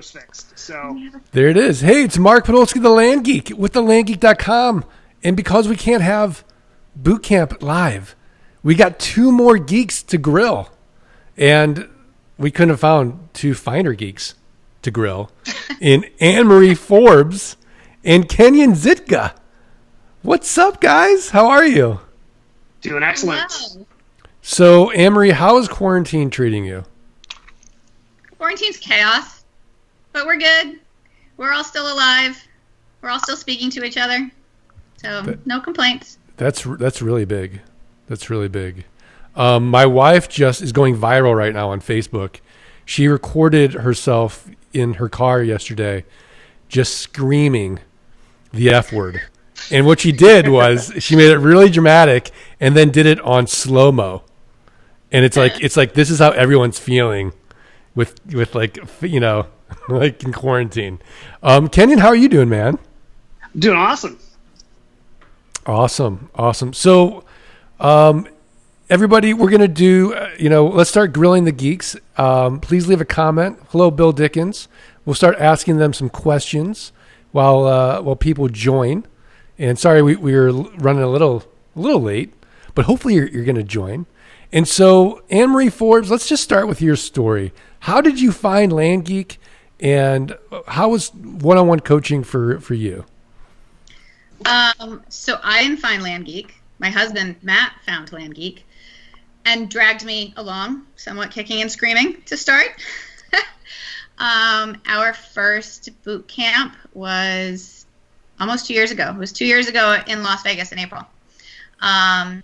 fixed. So there it is. Hey, it's Mark Podolsky, the LandGeek, with the LandGeek.com. And because we can't have boot camp live, we got 2 more geeks to grill. And we couldn't have found 2 finer geeks to grill in Anne-Marie Forbes and Kenyan Zitka. What's up, guys? How are you? Doing excellent. Wow. So, Anne-Marie, how is quarantine treating you? Quarantine's chaos, but we're good. We're all still alive. We're all still speaking to each other. So, no complaints. That's really big. That's really big. My wife just is going viral right now on Facebook. She recorded herself in her car yesterday just screaming the F word. And what she did was she made it really dramatic and then did it on slow-mo. And it's like this is how everyone's feeling with like, you know, like in quarantine. Kenyan, how are you doing, man? Doing awesome. Awesome. So, everybody, we're going to do, let's start grilling the geeks. Please leave a comment. Hello, Bill Dickens. We'll start asking them some questions while people join. And sorry, we were running a little late, but hopefully you're going to join. And so, Anne-Marie Forbes, let's just start with your story. How did you find LandGeek, and how was one-on-one coaching for you? So I didn't find LandGeek. My husband, Matt, found LandGeek and dragged me along, somewhat kicking and screaming to start. Our first boot camp was almost 2 years ago. It was 2 years ago in Las Vegas in April. And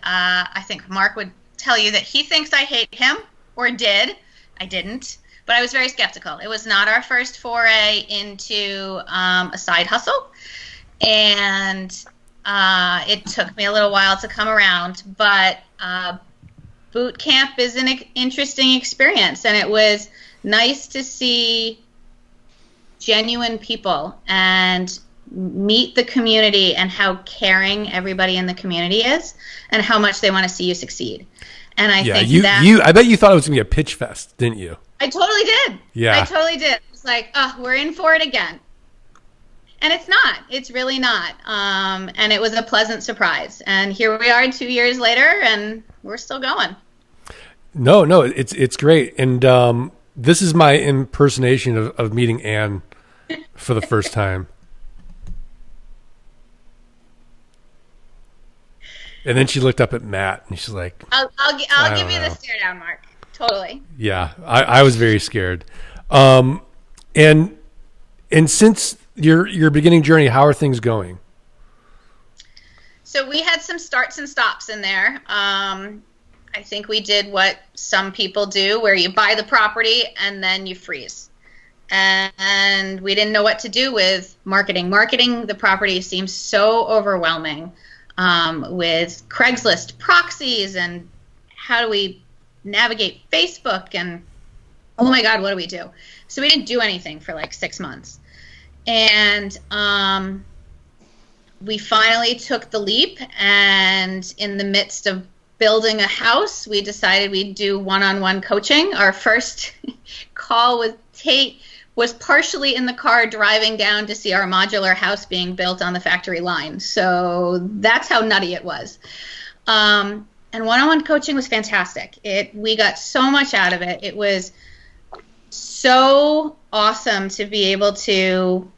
I think Mark would tell you that he thinks I hate him, or did. I didn't. But I was very skeptical. It was not our first foray into a side hustle. And it took me a little while to come around. But boot camp is an interesting experience. And it was nice to see genuine people and meet the community and how caring everybody in the community is and how much they want to see you succeed. And I think I bet you thought it was going to be a pitch fest, didn't you? I totally did. Yeah. I totally did. It's like, we're in for it again. And it's not. It's really not. And it was a pleasant surprise. And here we are 2 years later, and we're still going. No, it's great. And this is my impersonation of meeting Anne for the first time. And then she looked up at Matt, and she's like, I'll give you the stare down, Mark. Totally. Yeah, I was very scared. And since your beginning journey, how are things going? So we had some starts and stops in there. I think we did what some people do, where you buy the property and then you freeze. And we didn't know what to do with marketing. Marketing the property seems so overwhelming, with Craigslist proxies and how do we navigate Facebook, and oh my God, what do we do? So we didn't do anything for like 6 months. And we finally took the leap, and in the midst of building a house, we decided we'd do one-on-one coaching. Our first call with Tate was partially in the car driving down to see our modular house being built on the factory line. So that's how nutty it was. And one-on-one coaching was fantastic. We got so much out of it. It was so awesome to be able to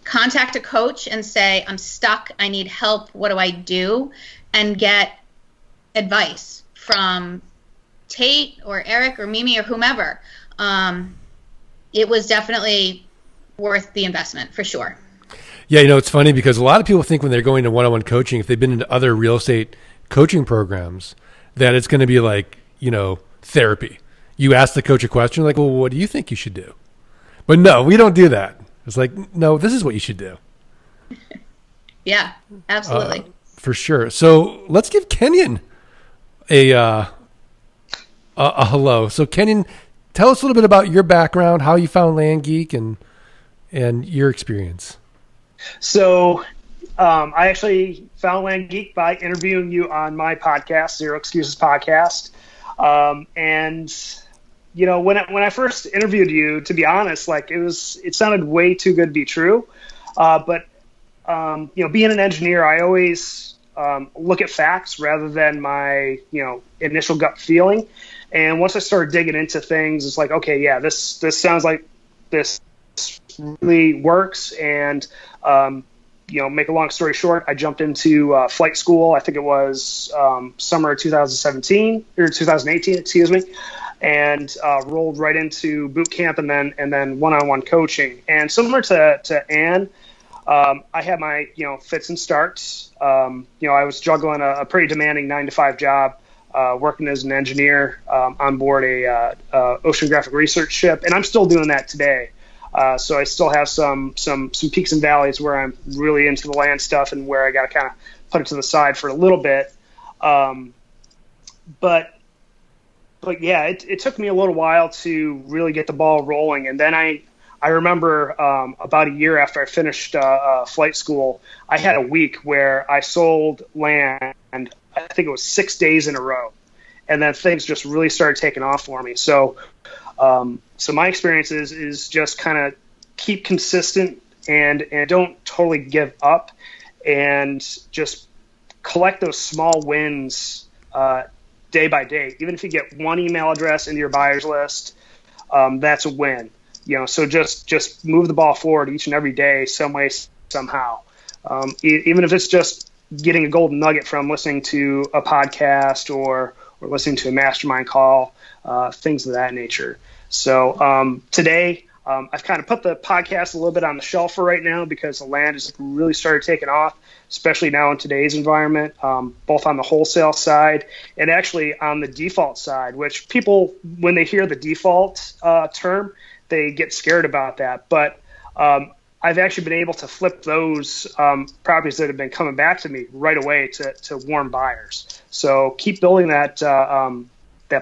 contact a coach and say, I'm stuck, I need help, what do I do? And get advice from Tate or Eric or Mimi or whomever. It was definitely worth the investment, for sure. Yeah, it's funny because a lot of people think when they're going to one-on-one coaching, if they've been into other real estate coaching programs, that it's going to be like, therapy. You ask the coach a question, like, well, what do you think you should do? But no, we don't do that. It's like, no, this is what you should do. Yeah, absolutely. For sure. So let's give Kenyan a hello. So Kenyan, tell us a little bit about your background, how you found LandGeek, and your experience. So I actually found LandGeek by interviewing you on my podcast, Zero Excuses Podcast. And when I first interviewed you, to be honest, like it sounded way too good to be true. But being an engineer, I always look at facts rather than my initial gut feeling. And once I started digging into things, it's like, okay, yeah, this sounds like this really works. And make a long story short, I jumped into flight school. I think it was summer of 2017 or 2018, excuse me, and rolled right into boot camp and then one-on-one coaching. And similar to Ann, I had my fits and starts. I was juggling a pretty demanding 9-to-5 job, working as an engineer on board a oceanographic research ship, and I'm still doing that today. So I still have some peaks and valleys where I'm really into the land stuff and where I got to kind of put it to the side for a little bit. But yeah, it took me a little while to really get the ball rolling. And then I remember about a year after I finished flight school, I had a week where I sold land, I think it was 6 days in a row. And then things just really started taking off for me. So my experience is just kind of keep consistent and don't totally give up, and just collect those small wins day by day. Even if you get one email address into your buyer's list, that's a win. So just move the ball forward each and every day, some way, somehow. Even if it's just getting a golden nugget from listening to a podcast or listening to a mastermind call, things of that nature. So today, I've kind of put the podcast a little bit on the shelf for right now because the land has really started taking off, especially now in today's environment, both on the wholesale side and actually on the default side, which people, when they hear the default term, they get scared about that. But I've actually been able to flip those properties that have been coming back to me right away to warm buyers. So keep building that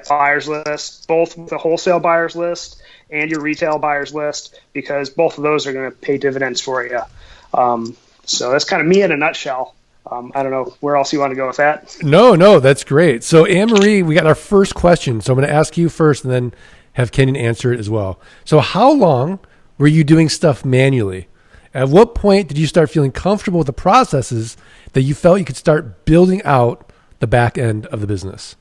buyers list, both the wholesale buyers list and your retail buyers list, because both of those are going to pay dividends for you. So that's kind of me in a nutshell. I don't know where else you want to go with that. No, that's great. So Anne-Marie, we got our first question. So I'm going to ask you first and then have Kenyan answer it as well. So how long were you doing stuff manually? At what point did you start feeling comfortable with the processes that you felt you could start building out the back end of the business?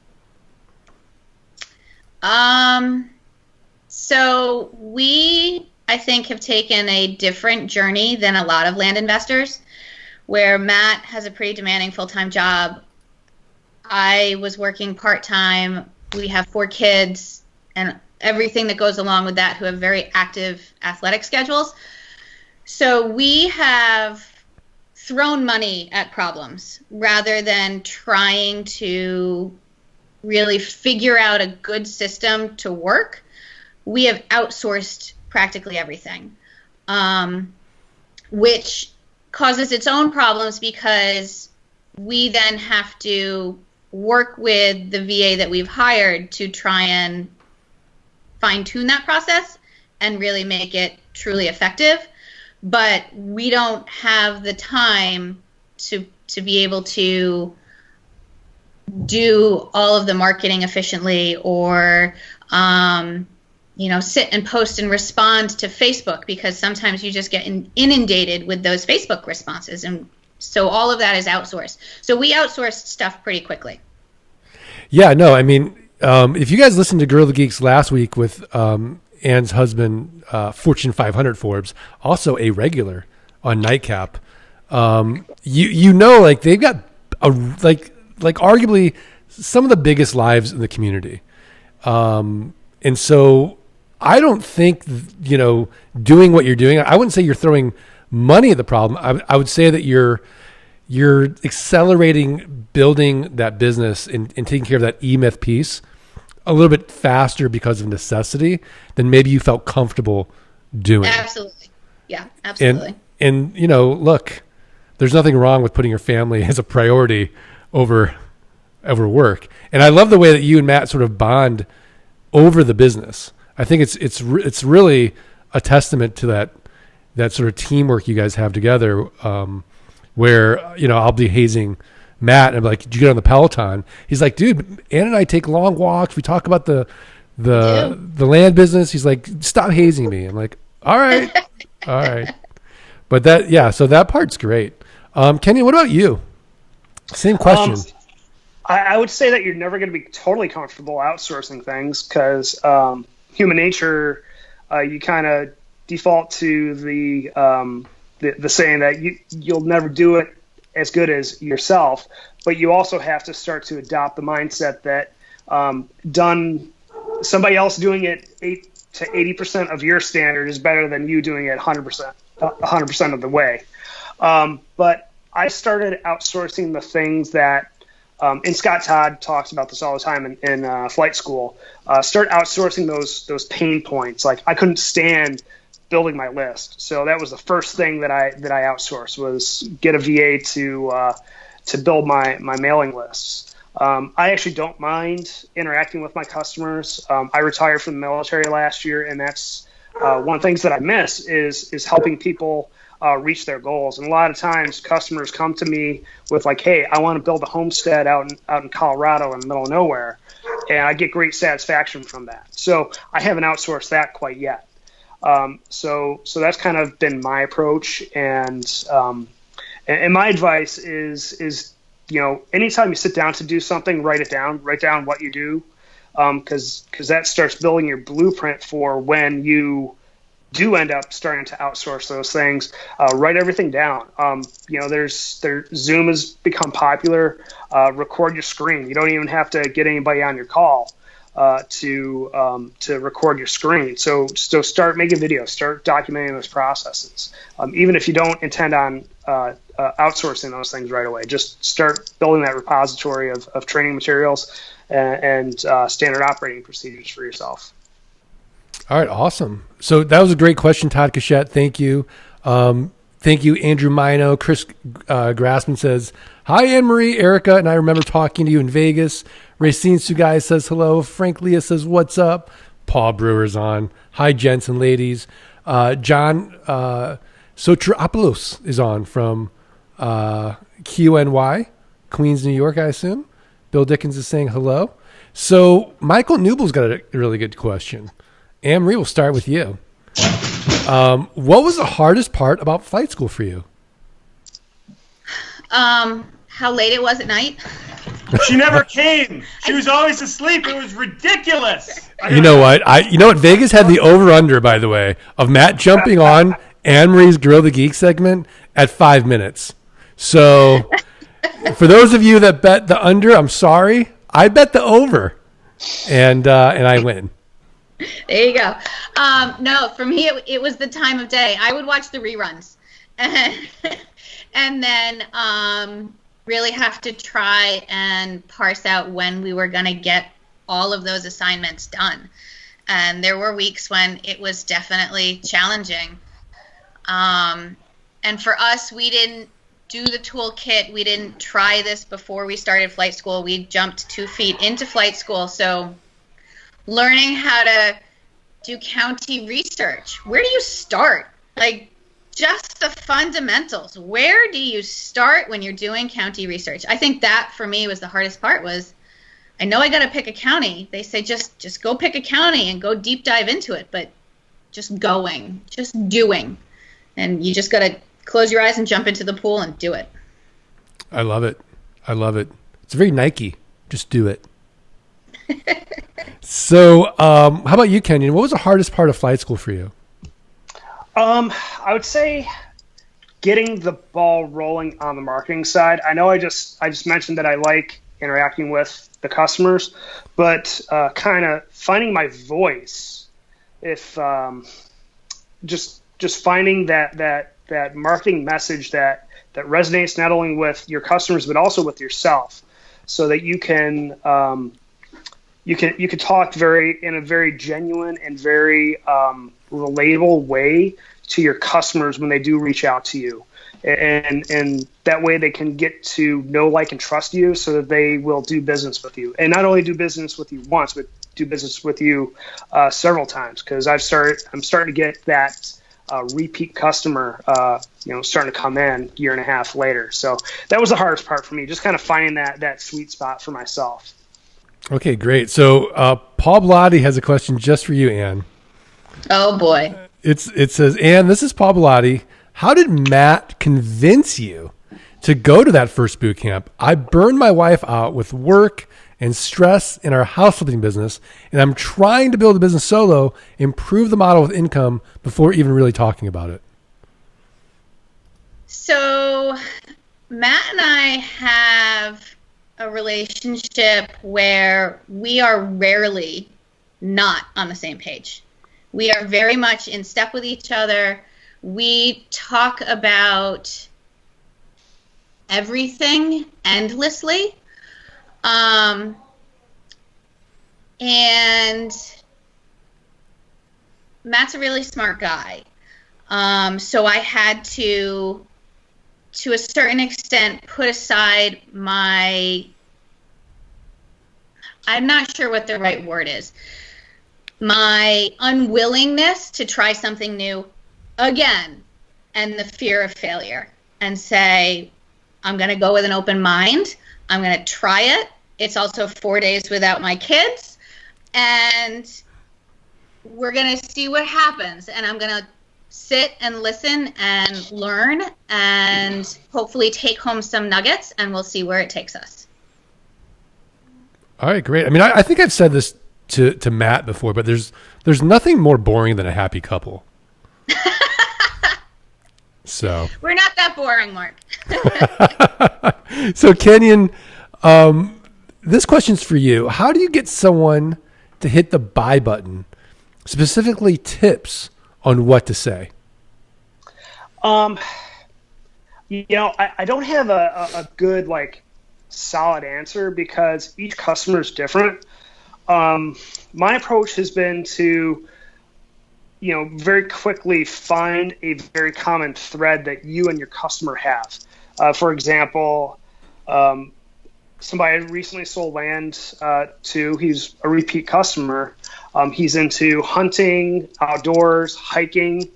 So we, I think, have taken a different journey than a lot of land investors, where Matt has a pretty demanding full-time job. I was working part-time. We have 4 kids and everything that goes along with that, who have very active athletic schedules. So we have thrown money at problems rather than trying to really figure out a good system to work. We have outsourced practically everything, which causes its own problems because we then have to work with the VA that we've hired to try and fine-tune that process and really make it truly effective. But we don't have the time to be able to do all of the marketing efficiently, or sit and post and respond to Facebook, because sometimes you just get inundated with those Facebook responses, and so all of that is outsourced. So we outsourced stuff pretty quickly. Yeah, no, I mean, if you guys listened to Girl the Geeks last week with Ann's husband, Fortune 500 Forbes, also a regular on Nightcap, like they've got like arguably some of the biggest lives in the community. And so I don't think, doing what you're doing, I wouldn't say you're throwing money at the problem. I would say that you're accelerating building that business and taking care of that E-Myth piece a little bit faster because of necessity than maybe you felt comfortable doing. Absolutely. Yeah, absolutely. And look, there's nothing wrong with putting your family as a priority over work. And I love the way that you and Matt sort of bond over the business. I think it's really a testament to that sort of teamwork you guys have together, where, I'll be hazing Matt and I'm like, did you get on the Peloton? He's like, dude, Ann and I take long walks. We talk about the the land business. He's like, stop hazing me. I'm like, all right, all right. But so that part's great. Kenyan, what about you? Same question. I would say that you're never going to be totally comfortable outsourcing things because human nature, you kind of default to the saying that you'll never do it as good as yourself, but you also have to start to adopt the mindset that somebody else doing it 8 to 80% of your standard is better than you doing it 100% of the way. But I started outsourcing the things that, and Scott Todd talks about this all the time in flight school. Start outsourcing those pain points. Like I couldn't stand building my list, so that was the first thing that I outsourced was get a VA to build my mailing lists. I actually don't mind interacting with my customers. I retired from the military last year, and that's one of the things that I miss is helping people reach their goals. And a lot of times customers come to me with like, hey, I want to build a homestead out in Colorado in the middle of nowhere. And I get great satisfaction from that. So I haven't outsourced that quite yet. So that's kind of been my approach. And my advice is, anytime you sit down to do something, write down what you do. Cause that starts building your blueprint for when you do end up starting to outsource those things. Write everything down. Zoom has become popular. Record your screen. You don't even have to get anybody on your call to record your screen. So start making videos. Start documenting those processes. Even if you don't intend on outsourcing those things right away, just start building that repository of training materials and standard operating procedures for yourself. All right, awesome. So that was a great question, Todd Cachette. Thank you. Thank you, Andrew Mino. Chris Grassman says, hi, Anne-Marie, Erica, and I remember talking to you in Vegas. Racine Sugai says hello. Frank Leah says, what's up? Paul Brewer's on. Hi, gents and ladies. John Soteropoulos is on from QNY, Queens, New York, I assume. Bill Dickens is saying hello. So Michael Newble's got a really good question. Anne-Marie, we'll start with you. What was the hardest part about flight school for you? How late it was at night. She never came. She was always asleep. It was ridiculous. You know what? Vegas had the over-under, by the way, of Matt jumping on Anne-Marie's Grill the Geek segment at 5 minutes. So for those of you that bet the under, I'm sorry. I bet the over, and I win. There you go. No, for me, it was the time of day. I would watch the reruns and then really have to try and parse out when we were going to get all of those assignments done. And there were weeks when it was definitely challenging. And for us, we didn't do the toolkit. We didn't try this before we started flight school. We jumped 2 feet into flight school. So learning how to do county research. Where do you start? Like, just the fundamentals. Where do you start when you're doing county research? I think that, for me, was the hardest part was, I know I got to pick a county. They say just go pick a county and go deep dive into it, but just doing. And you just got to close your eyes and jump into the pool and do it. I love it. It's very Nike. Just do it. So, how about you, Kenyan? What was the hardest part of flight school for you? I would say getting the ball rolling on the marketing side. I know I just mentioned that I like interacting with the customers, but kind of finding my voice. If just finding that marketing message that resonates not only with your customers but also with yourself, so that you can talk in a very genuine and very relatable way to your customers when they do reach out to you, and that way they can get to know, like, and trust you, so that they will do business with you, and not only do business with you once, but do business with you several times. Because I'm starting to get that repeat customer, starting to come in year and a half later. So that was the hardest part for me, just kind of finding that sweet spot for myself. Okay, great. So Paul Blotti has a question just for you, Ann. Oh boy. It says, Ann, this is Paul Blotti. How did Matt convince you to go to that first boot camp? I burned my wife out with work and stress in our house flipping business, and I'm trying to build a business solo, improve the model with income before even really talking about it. So Matt and I have a relationship where we are rarely not on the same page. We are very much in step with each other. We talk about everything endlessly. And Matt's a really smart guy. So I had to a certain extent, put aside I'm not sure what the right word is, my unwillingness to try something new again, and the fear of failure, and say, I'm going to go with an open mind. I'm going to try it. It's also 4 days without my kids, and we're going to see what happens. And I'm going to sit and listen and learn and hopefully take home some nuggets, and we'll see where it takes us. All right, great. I mean, I think I've said this to Matt before, but there's nothing more boring than a happy couple. So we're not that boring, Mark. So Kenyan, this question's for you. How do you get someone to hit the buy button? Specifically, tips on what to say. I don't have a good, solid answer because each customer is different. My approach has been to, very quickly find a very common thread that you and your customer have. For example, somebody I recently sold land to, he's a repeat customer. He's into hunting, outdoors, hiking.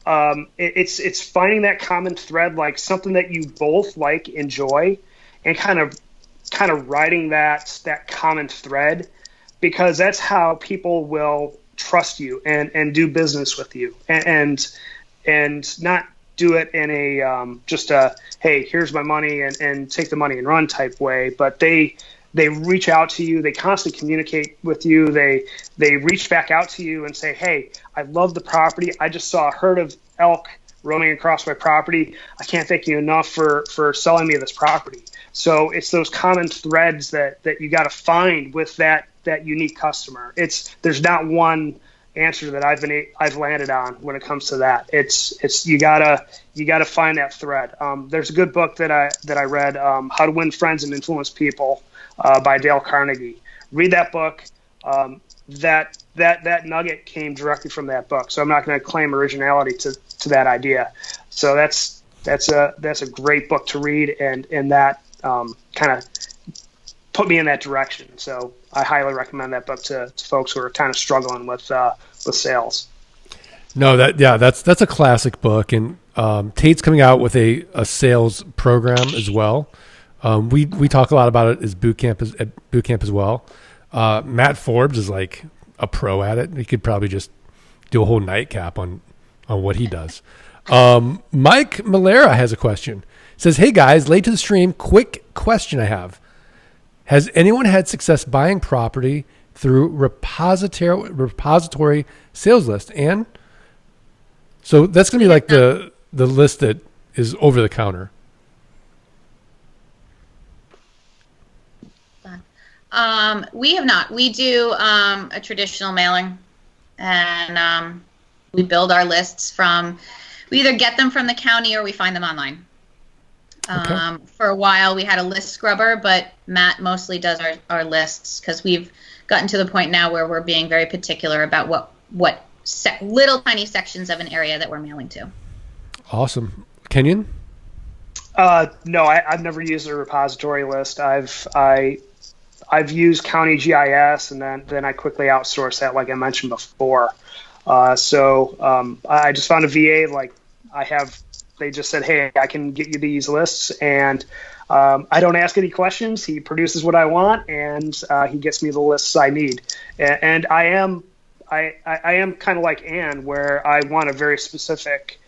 It's finding that common thread, like something that you both enjoy, and kind of writing that common thread, because that's how people will trust you and do business with you, and not do it in a just a, hey, here's my money and take the money and run type way, but they reach out to you. They constantly communicate with you. They reach back out to you and say, hey, I love the property. I just saw a herd of elk roaming across my property. I can't thank you enough for selling me this property. So it's those common threads that you got to find with that unique customer. There's not one answer that I've landed on when it comes to that. It's you gotta find that thread. There's a good book that I read, How to Win Friends and Influence People, by Dale Carnegie. Read that book. That nugget came directly from that book. So I'm not going to claim originality to that idea. So that's a great book to read, and that kind of put me in that direction. So I highly recommend that book to folks who are kind of struggling with sales. No, that's a classic book, and Tate's coming out with a sales program as well. We talk a lot about it as boot camp as well. Matt Forbes is like a pro at it. He could probably just do a whole nightcap on what he does. Mike Molera has a question. Says, hey guys, late to the stream. Quick question I have. Has anyone had success buying property through repository sales list? And so that's going to be like the list that is over the counter. We have not. We do a traditional mailing, and we build our lists we either get them from the county or we find them online. Okay. For a while, we had a list scrubber, but Matt mostly does our lists, because we've gotten to the point now where we're being very particular about what little tiny sections of an area that we're mailing to. Awesome. Kenyan? No, I've never used a repository list. I've used County GIS, and then I quickly outsourced that, like I mentioned before. So I just found a VA. Like, I have they just said, hey, I can get you these lists, and I don't ask any questions. He produces what I want, and he gets me the lists I need. And I am kind of like Ann, where I want a very specific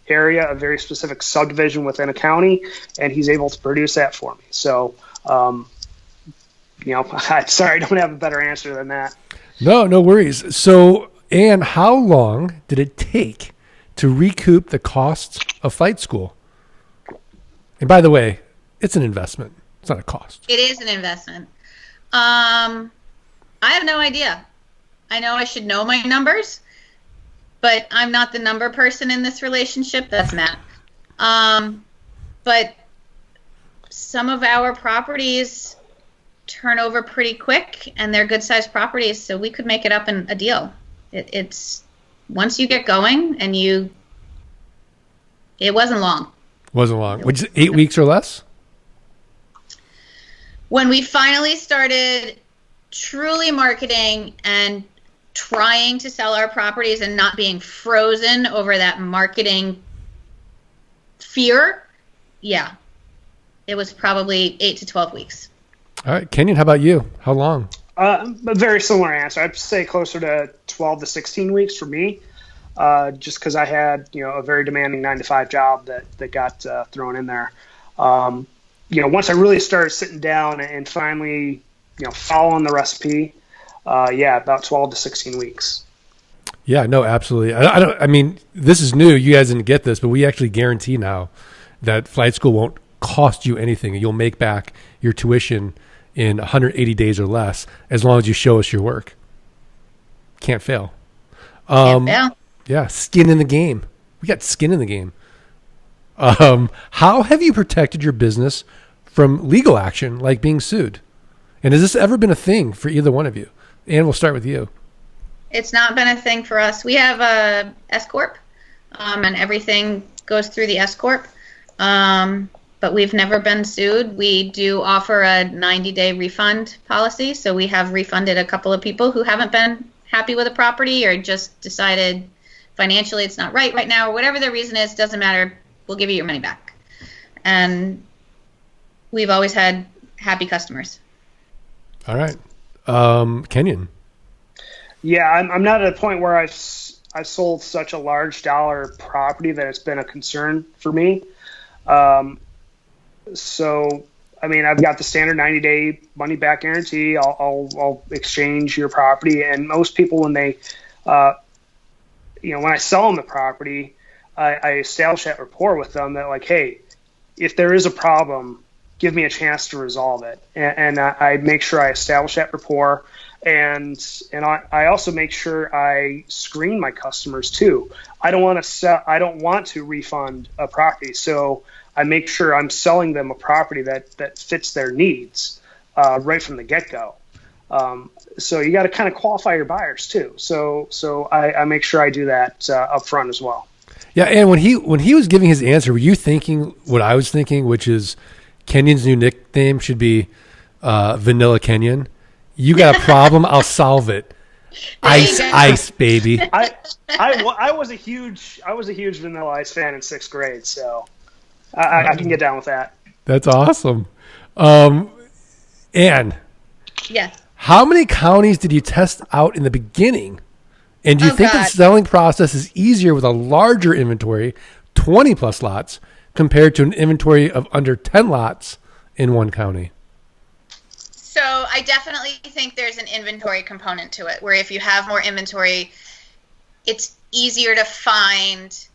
area, a very specific subdivision within a county, and he's able to produce that for me. So, I'm sorry, I don't have a better answer than that. No worries. So, Ann, how long did it take to recoup the costs of flight school? And by the way, it's an investment. It's not a cost. It is an investment. I have no idea. I know I should know my numbers, but I'm not the number person in this relationship. That's Matt. But some of our properties turn over pretty quick, and they're good-sized properties, so we could make it up in a deal. It's once you get going, and it wasn't long. Wasn't long. Which is 8 weeks or less? When we finally started truly marketing and trying to sell our properties and not being frozen over that marketing fear, yeah, it was probably 8 to 12 weeks. All right, Kenyon, how about you? How long? A very similar answer. I'd say closer to 12 to 16 weeks for me, just because I had a very demanding 9-to-5 job that got thrown in there. Once I really started sitting down and finally following the recipe, about 12 to 16 weeks. Yeah, no, absolutely. I mean, this is new. You guys didn't get this, but we actually guarantee now that flight school won't cost you anything. You'll make back your tuition in 180 days or less, as long as you show us your work. Can't fail. Can't fail. Yeah, skin in the game. We got skin in the game. How have you protected your business from legal action, like being sued? And has this ever been a thing for either one of you? Ann, we'll start with you. It's not been a thing for us. We have a S corp, and everything goes through the S corp. But we've never been sued. We do offer a 90-day refund policy, so we have refunded a couple of people who haven't been happy with a property or just decided financially it's not right now, or whatever the reason is, doesn't matter. We'll give you your money back. And we've always had happy customers. All right. Kenyon. Yeah, I'm not at a point where I've sold such a large dollar property that it's been a concern for me. So, I mean, I've got the standard 90-day money-back guarantee. I'll exchange your property, and most people, when they, when I sell them the property, I establish that rapport with them that, like, hey, if there is a problem, give me a chance to resolve it, and I make sure I establish that rapport, and I also make sure I screen my customers too. I don't want to refund a property, so I make sure I'm selling them a property that fits their needs right from the get-go. So you got to kind of qualify your buyers too. So I make sure I do that up front as well. Yeah, and when he was giving his answer, were you thinking what I was thinking, which is Kenyon's new nickname should be Vanilla Kenyon? You got a problem, I'll solve it. Ice, baby. I was a huge Vanilla Ice fan in 6th grade, so I can get down with that. That's awesome. Ann. Yes. How many counties did you test out in the beginning? And do you think the selling process is easier with a larger inventory, 20 plus lots, compared to an inventory of under 10 lots in one county? So I definitely think there's an inventory component to it, where if you have more inventory, it's easier to find.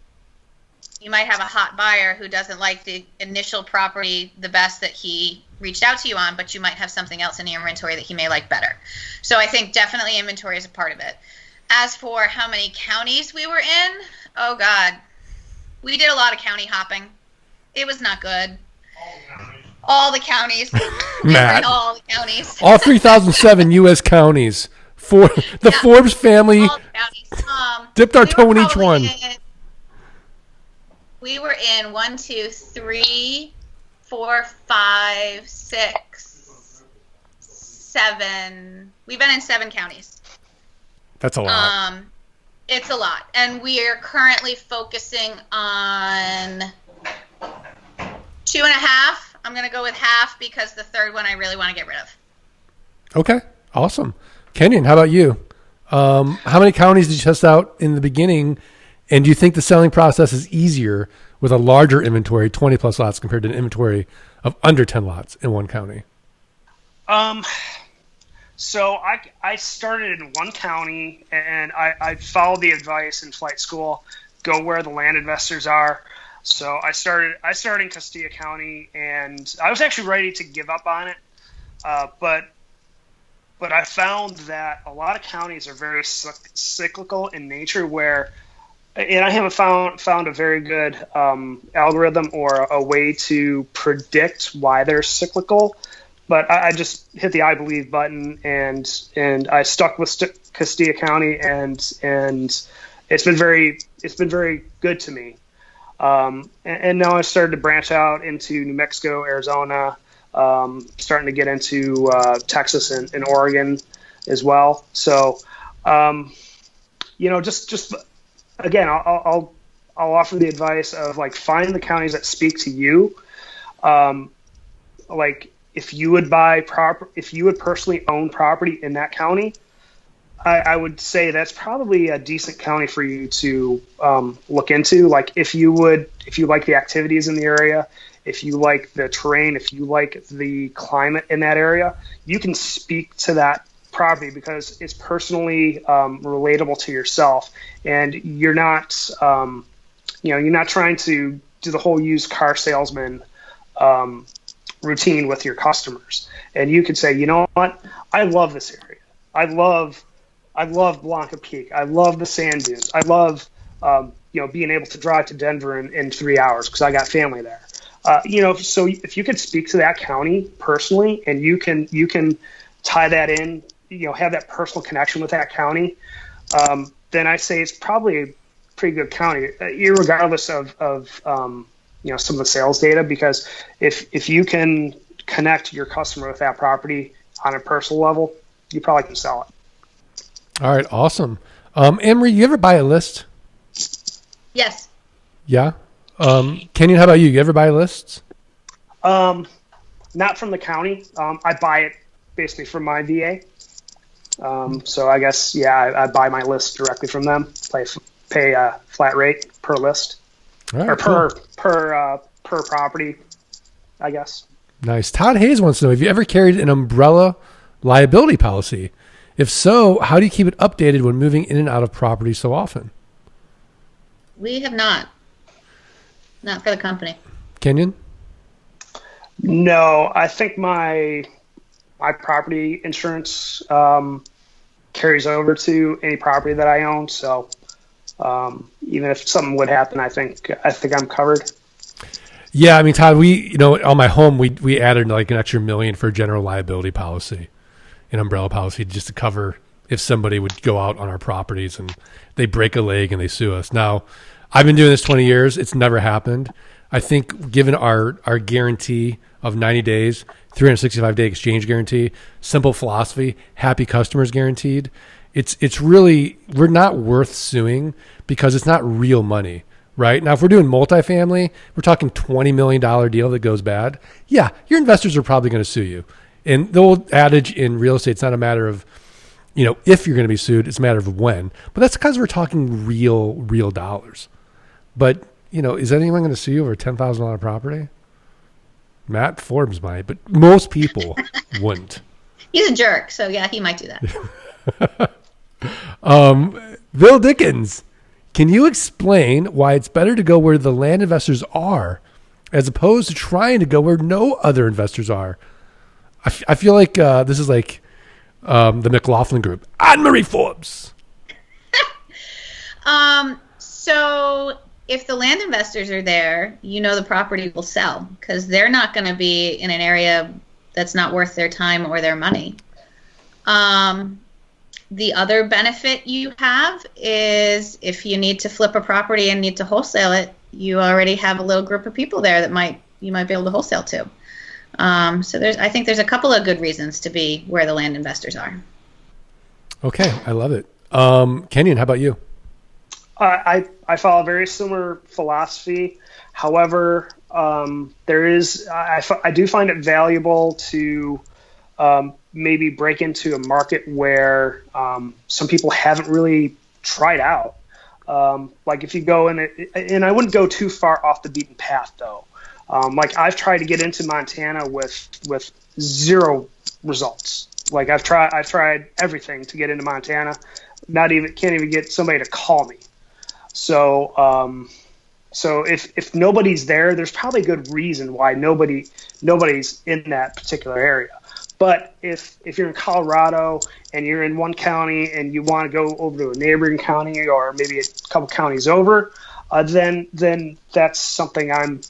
You might have a hot buyer who doesn't like the initial property the best that he reached out to you on, but you might have something else in your inventory that he may like better. So I think definitely inventory is a part of it. As for how many counties we were in, oh God, we did a lot of county hopping. It was not good. All the counties. Matt. All the counties. All 3,007 U.S. counties. For the Forbes family all the counties. dipped our toe in each one. We were in 1, 2, 3, 4, 5, 6, 7. We've been in 7 counties. That's a lot. It's a lot. And we are currently focusing on 2.5. I'm going to go with half because the third one I really want to get rid of. Okay, awesome. Kenyon, how about you? How many counties did you test out in the beginning? And do you think the selling process is easier with a larger inventory, 20 plus lots, compared to an inventory of under 10 lots in one county? So I started in one county, and I followed the advice in flight school, go where the land investors are. So I started in Castilla County, and I was actually ready to give up on it, but I found that a lot of counties are very cyclical in nature, and I haven't found a very good algorithm or a way to predict why they're cyclical. But I just hit the I believe button, and I stuck with Castilla County, and it's been very good to me. And now I've started to branch out into New Mexico, Arizona, starting to get into Texas and Oregon as well. So, just again, I'll offer the advice of like find the counties that speak to you. Like if you would personally own property in that county, I would say that's probably a decent county for you to look into. Like if you like the activities in the area, if you like the terrain, if you like the climate in that area, you can speak to that property because it's personally relatable to yourself, and you're not trying to do the whole used car salesman routine with your customers. And you could say, you know what, I love this area. I love Blanca Peak. I love the sand dunes. I love being able to drive to Denver in 3 hours because I got family there. So if you could speak to that county personally, and you can tie that in, have that personal connection with that county, then I say it's probably a pretty good county, irregardless of some of the sales data. Because if you can connect your customer with that property on a personal level, you probably can sell it. All right, awesome. Anne-Marie, you ever buy a list? Yes. Yeah. Kenyon, how about you? You ever buy lists? Not from the county. I buy it basically from my VA. So I guess, I buy my list directly from them. Pay a flat rate per list, right, or cool. per property, I guess. Nice. Todd Hayes wants to know, have you ever carried an umbrella liability policy? If so, how do you keep it updated when moving in and out of property so often? We have not. Not for the company. Kenyon? No, I think my property insurance carries over to any property that I own. So even if something would happen, I think I'm covered. Yeah, I mean, Todd, on my home, we added like an extra $1 million for a general liability policy, an umbrella policy, just to cover if somebody would go out on our properties and they break a leg and they sue us. Now, I've been doing this 20 years. It's never happened. I think given our guarantee of 90 days, 365-day exchange guarantee, simple philosophy, happy customers guaranteed, it's really, we're not worth suing because it's not real money, right? Now, if we're doing multifamily, we're talking $20 million deal that goes bad. Yeah, your investors are probably going to sue you. And the old adage in real estate, it's not a matter of, if you're going to be sued, it's a matter of when. But that's because we're talking real dollars. But, is anyone going to sue you over a $10,000 property? Matt Forbes might, but most people wouldn't. He's a jerk, so yeah, he might do that. Bill Dickens, can you explain why it's better to go where the land investors are as opposed to trying to go where no other investors are? I feel like this is like the McLaughlin Group. Anne-Marie Forbes. So if the land investors are there, the property will sell because they're not going to be in an area that's not worth their time or their money. The other benefit you have is if you need to flip a property and need to wholesale it, you already have a little group of people there that you might be able to wholesale to. So I think there's a couple of good reasons to be where the land investors are. Okay, I love it. Kenyon, how about you? I follow a very similar philosophy. However, there is, I do find it valuable to maybe break into a market where some people haven't really tried out. Like if you go in it, and I wouldn't go too far off the beaten path though. Like I've tried to get into Montana with zero results. Like I've tried everything to get into Montana. Can't even get somebody to call me. So so if nobody's there, there's probably a good reason why nobody's in that particular area. But if you're in Colorado and you're in one county and you want to go over to a neighboring county or maybe a couple counties over, then that's something I'm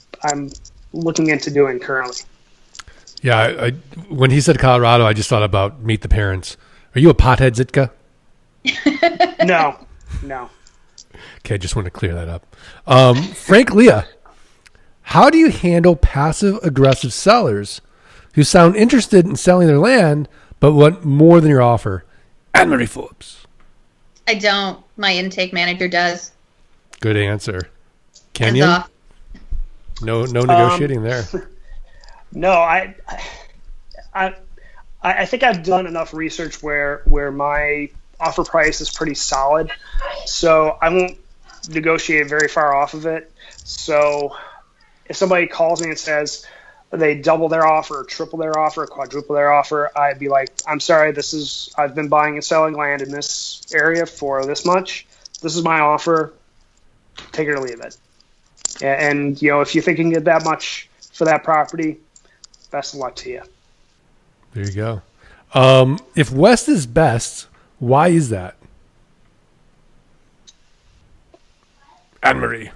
looking into doing currently. Yeah, when he said Colorado, I just thought about Meet the Parents. Are you a pothead, Zitka? No. Okay, just want to clear that up. Frank Leah, how do you handle passive-aggressive sellers who sound interested in selling their land but want more than your offer? Anne-Marie Forbes. I don't. My intake manager does. Good answer. Kenyan? No negotiating there. No, I think I've done enough research where my offer price is pretty solid, so I won't negotiate very far off of it. So if somebody calls me and says they double their offer, triple their offer, quadruple their offer, I'd be like, I'm sorry, I've been buying and selling land in this area for this much. This is my offer. Take it or leave it. And if you think you can get that much for that property, best of luck to you. There you go. If West is best, why is that? Anne-Marie.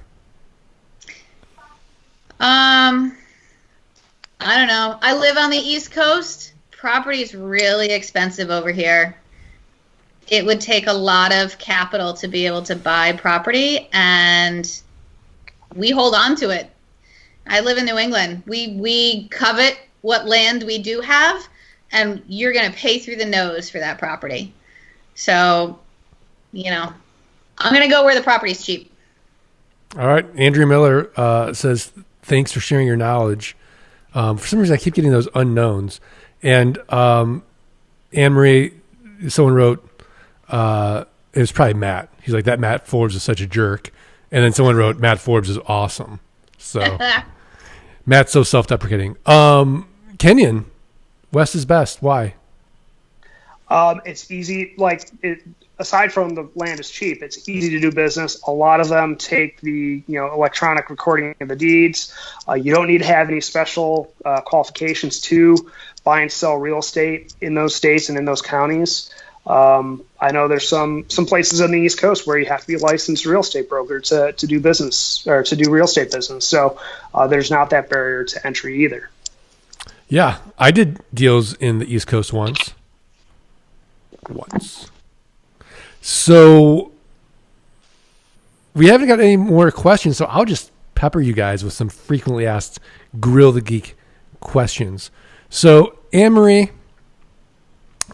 I don't know. I live on the East Coast. Property is really expensive over here. It would take a lot of capital to be able to buy property, and we hold on to it. I live in New England. We covet what land we do have, and you're going to pay through the nose for that property. So, I'm going to go where the property's cheap. All right. Andrew Miller says, thanks for sharing your knowledge. For some reason, I keep getting those unknowns. And Anne-Marie, someone wrote, it was probably Matt. He's like, that Matt Forbes is such a jerk. And then someone wrote, Matt Forbes is awesome. So Matt's so self-deprecating. Kenyan, West is best. Why? It's easy. Aside from the land is cheap, it's easy to do business. A lot of them take the electronic recording of the deeds. You don't need to have any special qualifications to buy and sell real estate in those states and in those counties. I know there's some places on the East Coast where you have to be a licensed real estate broker to do business or to do real estate business. So there's not that barrier to entry either. Yeah, I did deals in the East Coast once. So we haven't got any more questions, so I'll just pepper you guys with some frequently asked Grill the Geek questions. So, Anne-Marie,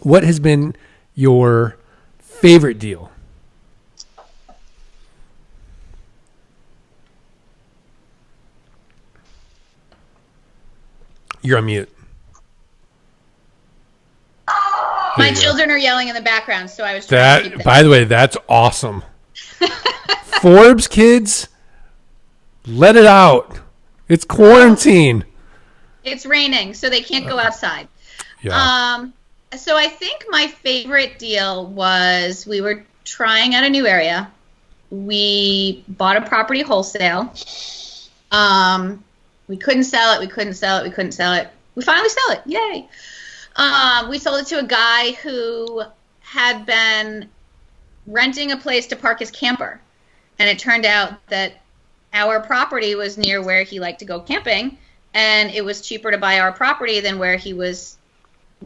what has been your favorite deal? You're on mute. My children are yelling in the background, so I was trying to keep it. By the way, that's awesome. Forbes kids, let it out. It's quarantine. It's raining, so they can't go outside. Yeah. So I think my favorite deal was we were trying out a new area. We bought a property wholesale. We couldn't sell it. We finally sell it. Yay. We sold it to a guy who had been renting a place to park his camper. And it turned out that our property was near where he liked to go camping, and it was cheaper to buy our property than where he was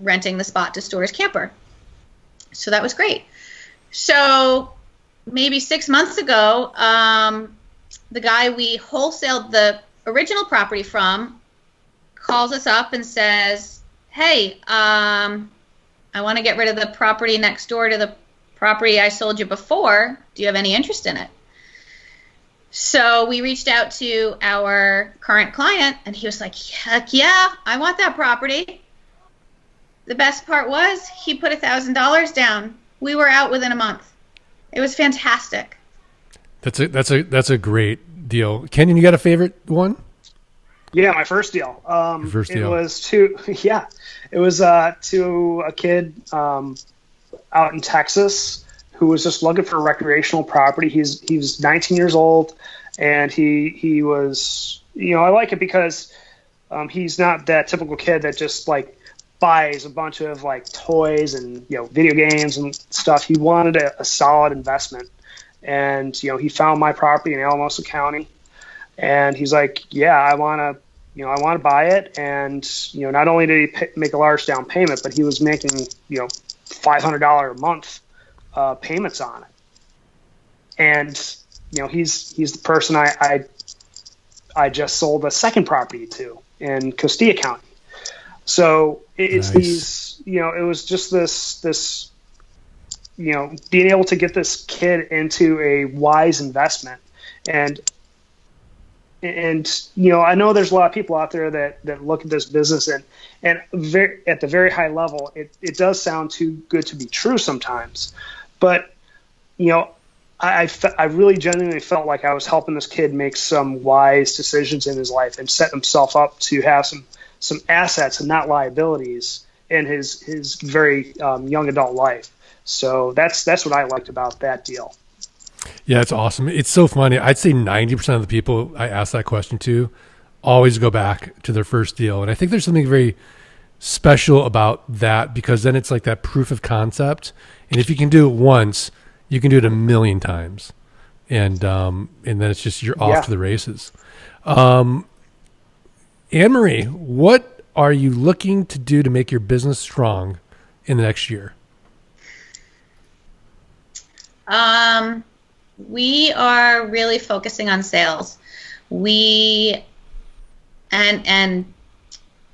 renting the spot to store his camper. So that was great. So maybe 6 months ago, the guy we wholesaled the original property from calls us up and says, hey, I want to get rid of the property next door to the property I sold you before. Do you have any interest in it? So we reached out to our current client, and he was like, heck yeah, I want that property. The best part was he put $1,000 down. We were out within a month. It was fantastic. That's a great deal. Kenyon, you got a favorite one? Yeah, my first deal. Your first deal. It was to a kid out in Texas who was just looking for a recreational property. He was 19 years old, and he was, I like it because he's not that typical kid that just like buys a bunch of like toys and video games and stuff. He wanted a solid investment, and he found my property in Alamosa County, and he's like, yeah, I want to buy it. And not only did he make a large down payment, but he was making $500 a month payments on it. And he's the person I just sold a second property to in Costilla County. So it's nice. it was just this being able to get this kid into a wise investment. And I know there's a lot of people out there that look at this business and at the very high level, it does sound too good to be true sometimes. But I really genuinely felt like I was helping this kid make some wise decisions in his life and set himself up to have some assets and not liabilities in his very young adult life. So that's what I liked about that deal. Yeah, it's awesome. It's so funny. I'd say 90% of the people I ask that question to always go back to their first deal. And I think there's something very special about that, because then it's like that proof of concept. And if you can do it once, you can do it a million times. And then it's just, you're off to the races. Anne-Marie, what are you looking to do to make your business strong in the next year? We are really focusing on sales. And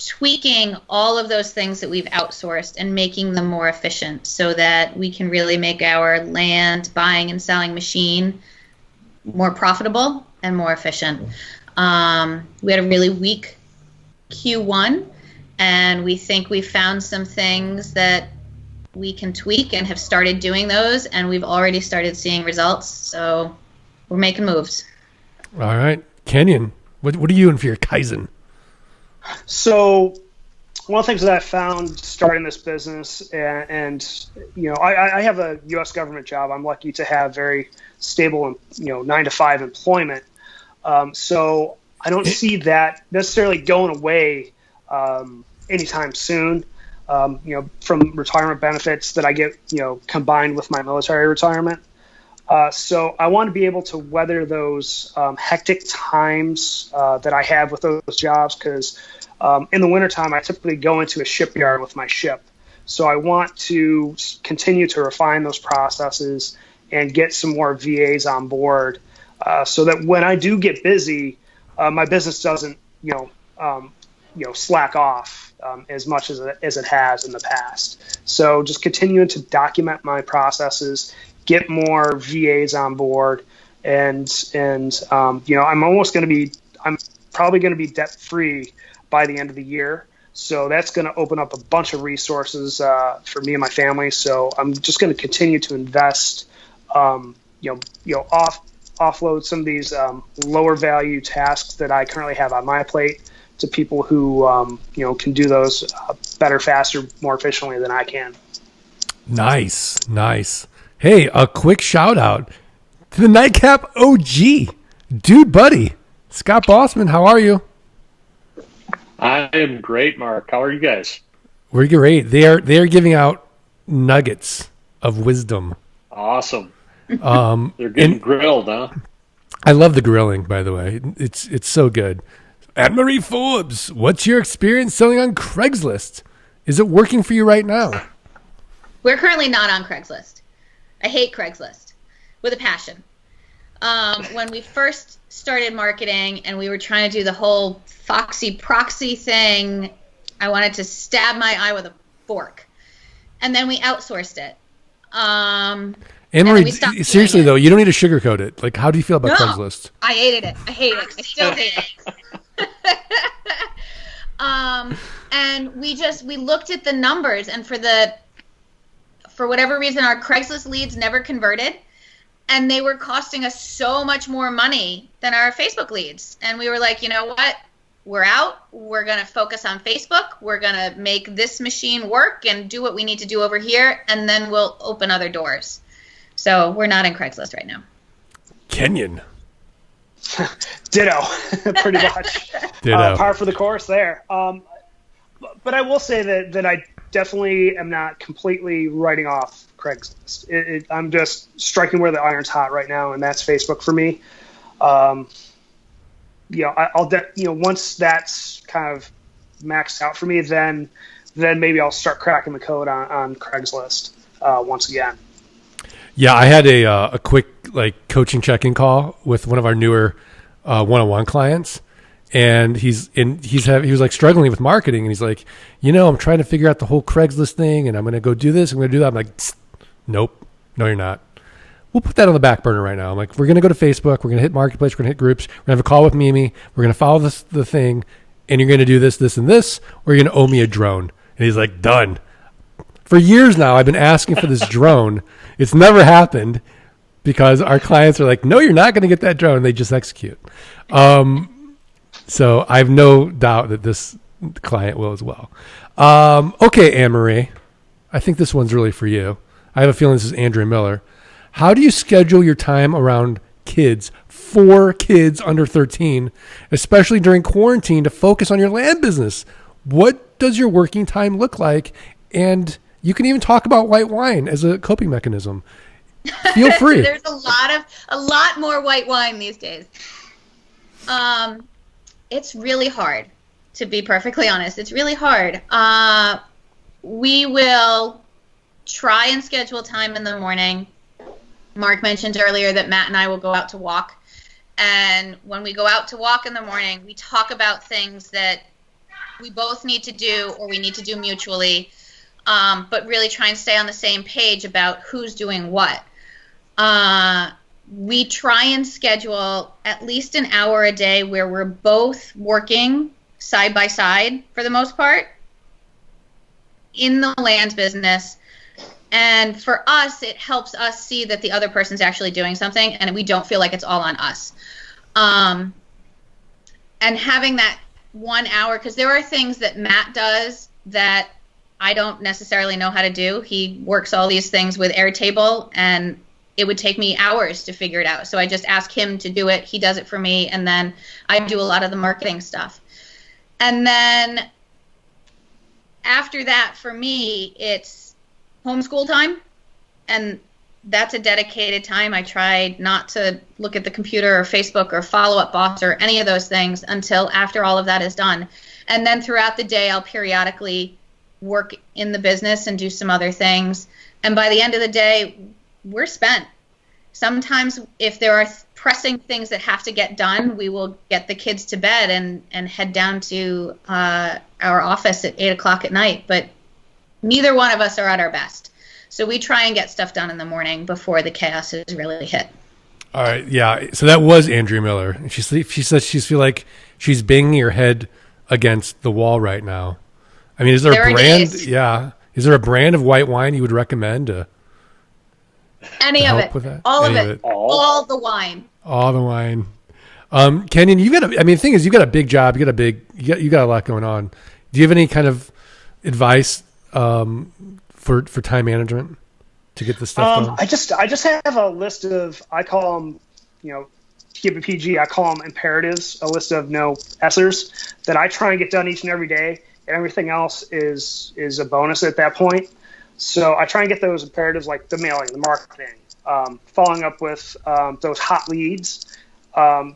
tweaking all of those things that we've outsourced and making them more efficient so that we can really make our land buying and selling machine more profitable and more efficient. We had a really weak Q1, and we think we found some things that we can tweak and have started doing those, and we've already started seeing results. So we're making moves. All right. Kenyon, what are you in for your Kaizen? So one of the things that I found starting this business, and I have a U.S. government job. I'm lucky to have very stable, 9-to-5 employment. So I don't see that necessarily going away anytime soon. From retirement benefits that I get, combined with my military retirement. So I want to be able to weather those hectic times that I have with those jobs, because in the wintertime, I typically go into a shipyard with my ship. So I want to continue to refine those processes and get some more VAs on board so that when I do get busy, my business doesn't, slack off as much as it has in the past. So just continuing to document my processes, get more VAs on board, and I'm probably going to be debt free by the end of the year. So that's going to open up a bunch of resources for me and my family. So I'm just going to continue to invest, offload some of these lower value tasks that I currently have on my plate to people who can do those better, faster, more efficiently than I can. Nice. Hey, a quick shout out to the Nightcap OG, dude, buddy, Scott Bossman. How are you? I am great, Mark. How are you guys? We're great. They're giving out nuggets of wisdom. Awesome. They're getting grilled, huh? I love the grilling, by the way. It's so good. Anne-Marie Forbes, what's your experience selling on Craigslist? Is it working for you right now? We're currently not on Craigslist. I hate Craigslist with a passion. When we first started marketing and we were trying to do the whole Foxy proxy thing, I wanted to stab my eye with a fork. And then we outsourced it. Anne Marie, we stopped doing seriously it. though, you don't need to sugarcoat it. Like, how do you feel about No. Craigslist? I hated it. I hate it. I still hate it. And we looked at the numbers, and for whatever reason, our Craigslist leads never converted, and they were costing us so much more money than our Facebook leads. And we were like, you know what? We're out. We're going to focus on Facebook. We're going to make this machine work and do what we need to do over here, and then we'll open other doors. So we're not in Craigslist right now. Kenyan. Ditto, pretty much. Ditto. Par for the course there. But I will say that I definitely am not completely writing off Craigslist. I'm just striking where the iron's hot right now, and that's Facebook for me. Once that's kind of maxed out for me, then maybe I'll start cracking the code on Craigslist once again. Yeah, I had a quick coaching check-in call with one of our newer one-on-one clients, and he was like struggling with marketing, and he's like, I'm trying to figure out the whole Craigslist thing, and I'm going to go do this, I'm going to do that. I'm like, nope, no, you're not. We'll put that on the back burner right now. I'm like, we're going to go to Facebook, we're going to hit Marketplace, we're going to hit groups, we're going to have a call with Mimi, we're going to follow the thing, and you're going to do this, this, and this, or you're going to owe me a drone. And he's like, done. For years now, I've been asking for this drone. It's never happened because our clients are like, no, you're not going to get that drone. They just execute. So I have no doubt that this client will as well. Okay, Anne Marie, I think this one's really for you. I have a feeling this is Andrea Miller. How do you schedule your time around kids, 4 kids under 13, especially during quarantine, to focus on your land business? What does your working time look like? And you can even talk about white wine as a coping mechanism. Feel free. There's a lot more white wine these days. It's really hard, to be perfectly honest. It's really hard. We will try and schedule time in the morning. Mark mentioned earlier that Matt and I will go out to walk. And when we go out to walk in the morning, we talk about things that we both need to do or we need to do mutually, but really try and stay on the same page about who's doing what. We try and schedule at least an hour a day where we're both working side by side for the most part in the land business. And for us, it helps us see that the other person's actually doing something and we don't feel like it's all on us. And having that 1 hour, because there are things that Matt does that I don't necessarily know how to do. He works all these things with Airtable, and it would take me hours to figure it out. So I just ask him to do it. He does it for me, and then I do a lot of the marketing stuff. And then after that, for me, it's homeschool time, and that's a dedicated time. I try not to look at the computer or Facebook or Follow Up Boss or any of those things until after all of that is done. And then throughout the day, I'll periodically work in the business and do some other things. And by the end of the day, we're spent. Sometimes if there are pressing things that have to get done, we will get the kids to bed and head down to our office at 8 o'clock at night. But neither one of us are at our best. So we try and get stuff done in the morning before the chaos has really hit. All right, yeah. So that was Andrea Miller. She says she feel like she's banging her head against the wall right now. I mean, is there a brand? Days. Yeah, is there a brand of white wine you would recommend to Any of it, all of it, all the wine, all the wine. Kenyan, you got. I mean, the thing is, you got a big job. You got a lot going on. Do you have any kind of advice for time management to get this stuff done? I just have a list of, I call them, to keep it PG, I call them imperatives, a list of no S'ers that I try and get done each and every day, and everything else is a bonus at that point. So I try and get those imperatives like the mailing, the marketing, following up with those hot leads.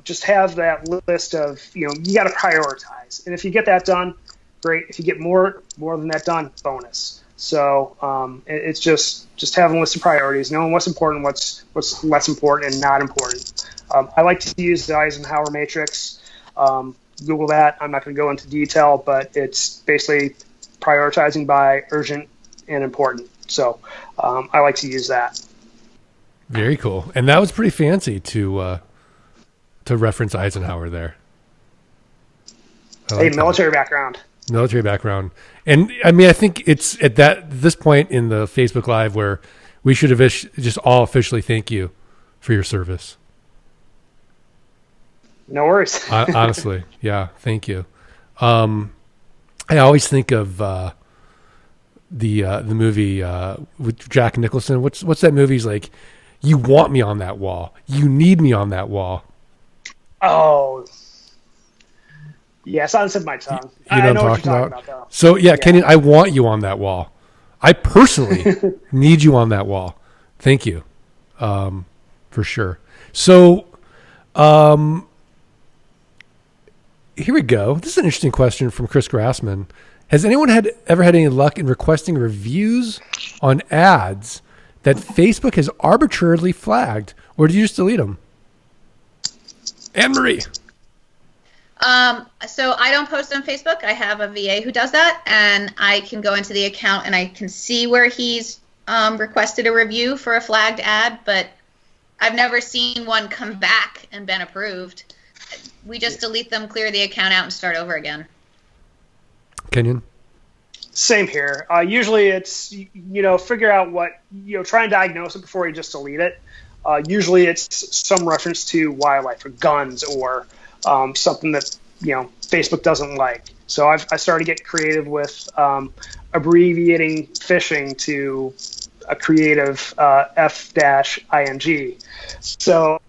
Just have that list of, you got to prioritize. And if you get that done, great. If you get more than that done, bonus. So it's just having a list of priorities, knowing what's important, what's less important and not important. I like to use the Eisenhower matrix. Google that. I'm not going to go into detail, but it's basically prioritizing by urgent and important. So I like to use that. Very cool. And that was pretty fancy to reference Eisenhower there. Hey, military background. Military background. And I mean, I think it's at this point in the Facebook Live where we should have just all officially thank you for your service. No worries. Honestly. Yeah. Thank you. I always think of the movie with Jack Nicholson. What's that movie? He's like, you want me on that wall. You need me on that wall. Oh, yeah, it's on the tip of my tongue. You know what I'm talking about though. So, yeah, Kenyan, I want you on that wall. I personally need you on that wall. Thank you, for sure. So, here we go. This is an interesting question from Chris Grassman. Has anyone ever had any luck in requesting reviews on ads that Facebook has arbitrarily flagged, or do you just delete them? Anne-Marie. So I don't post on Facebook. I have a VA who does that, and I can go into the account and I can see where he's requested a review for a flagged ad, but I've never seen one come back and been approved. We just delete them, clear the account out, and start over again. Kenyan? Same here. Usually it's, figure out what, try and diagnose it before you just delete it. Usually it's some reference to wildlife or guns or something that, Facebook doesn't like. So I started to get creative with abbreviating phishing to a creative F-ing. So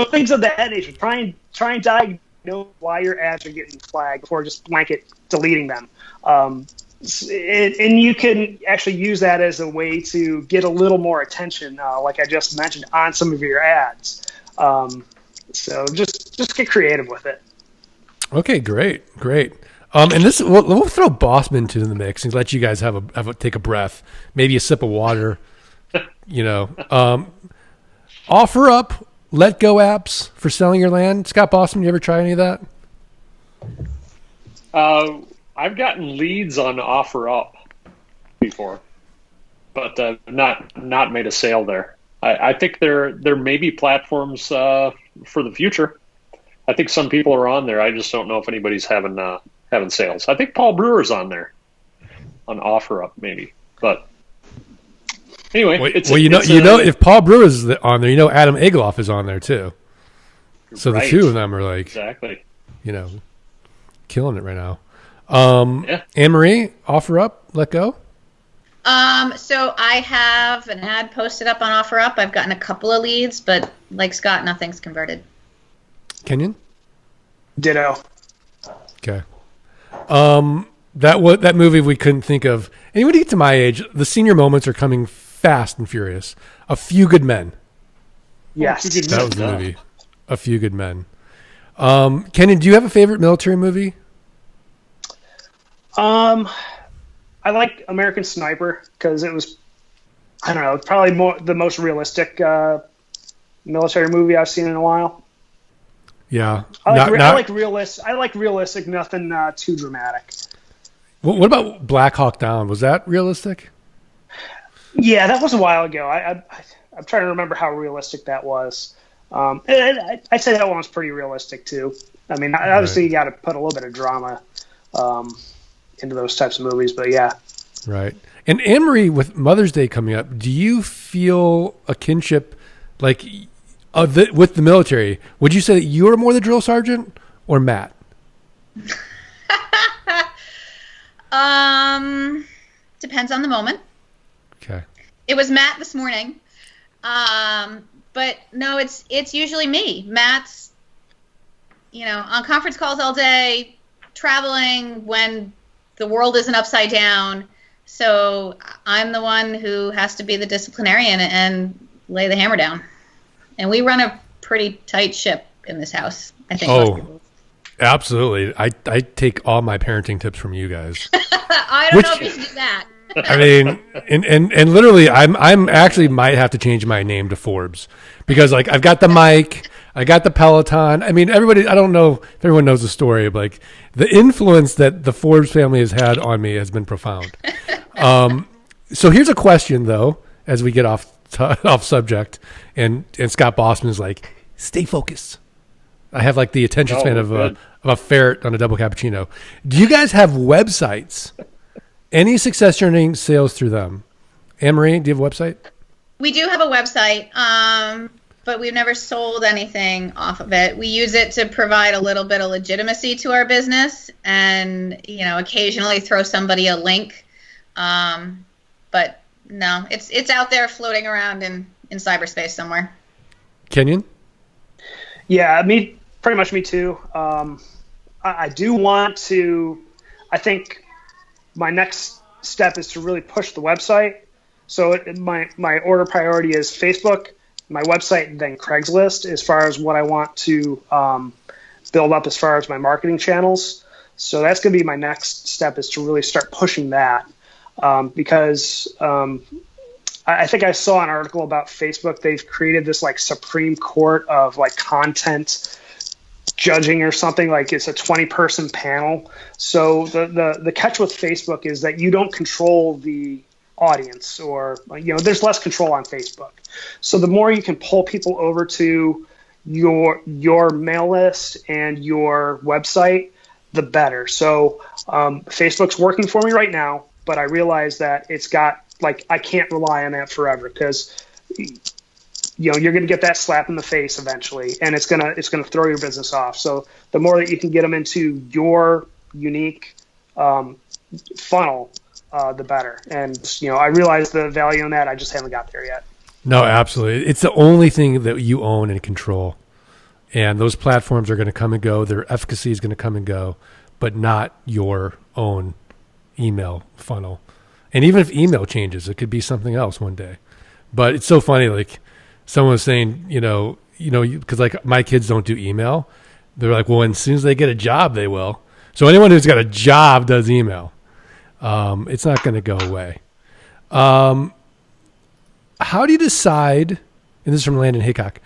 things of that nature. Try and diagnose why your ads are getting flagged before just blanket deleting them. And you can actually use that as a way to get a little more attention, like I just mentioned, on some of your ads. So just get creative with it. Okay, great. And this we'll throw Bossman to the mix and let you guys take a breath, maybe a sip of water. Offer up, let go apps for selling your land. Scott Bossman, you ever try any of that? I've gotten leads on OfferUp before, but not made a sale there. I think there may be platforms for the future. I think some people are on there. I just don't know if anybody's having sales. I think Paul Brewer's on there, on OfferUp maybe. But anyway, if Paul Brewer's on there, Adam Egloff is on there too. So right. The two of them are like exactly, killing it right now. Anne-Marie, OfferUp, let go. So I have an ad posted up on OfferUp. I've gotten a couple of leads, but like Scott, nothing's converted. Kenyan? Ditto. Okay. That movie we couldn't think of. Anybody get to my age, the senior moments are coming fast and furious. A Few Good Men. Yes. That was the movie. A Few Good Men. Kenyan, do you have a favorite military movie? I like American Sniper because it was, I don't know, probably the most realistic military movie I've seen in a while. Yeah, I like realistic, nothing too dramatic. What about Black Hawk Down? Was that realistic? Yeah, that was a while ago. I'm trying to remember how realistic that was. I'd say that one was pretty realistic too. I mean, obviously you got to put a little bit of drama into those types of movies, but yeah. Right. And Anne-Marie, with Mother's Day coming up, do you feel a kinship with the military? Would you say that you're more the drill sergeant or Matt? Depends on the moment. Okay. It was Matt this morning. But no, it's usually me. Matt's, on conference calls all day, traveling when the world isn't upside down. So I'm the one who has to be the disciplinarian and lay the hammer down. And we run a pretty tight ship in this house, I think. Oh, absolutely. I take all my parenting tips from you guys. I don't know if you should do that. I mean, and literally, I'm actually might have to change my name to Forbes because I've got the mic, I got the Peloton. I mean, everybody. I don't know if everyone knows the story, but the influence that the Forbes family has had on me has been profound. So here's a question though, as we get off off subject, and Scott Bossman is like, stay focused. I have like the attention span of a ferret on a double cappuccino. Do you guys have websites? Any success journey sales through them? Anne-Marie, do you have a website? We do have a website, but we've never sold anything off of it. We use it to provide a little bit of legitimacy to our business, and occasionally throw somebody a link. But no, it's out there floating around in cyberspace somewhere. Kenyan? Yeah, pretty much me too. I do want to. I think my next step is to really push the website. So my order priority is Facebook, my website, and then Craigslist as far as what I want to build up as far as my marketing channels. So that's going to be my next step, is to really start pushing that, because I think I saw an article about Facebook. They've created this like Supreme Court of like content judging or something. Like it's a 20-person panel. So the catch with Facebook is that you don't control the audience, or there's less control on Facebook. So the more you can pull people over to your mail list and your website, the better. So Facebook's working for me right now, but I realize that it's got I can't rely on that forever, because you're going to get that slap in the face eventually, and it's going to throw your business off. So the more that you can get them into your unique funnel, the better. And I realize the value in that. I just haven't got there yet. No, absolutely. It's the only thing that you own and control. And those platforms are going to come and go. Their efficacy is going to come and go, but not your own email funnel. And even if email changes, it could be something else one day. But it's so funny. Like someone was saying, because like my kids don't do email. They're like, well, as soon as they get a job, they will. So anyone who's got a job does email. It's not going to go away. How do you decide, and this is from Landon Hickok,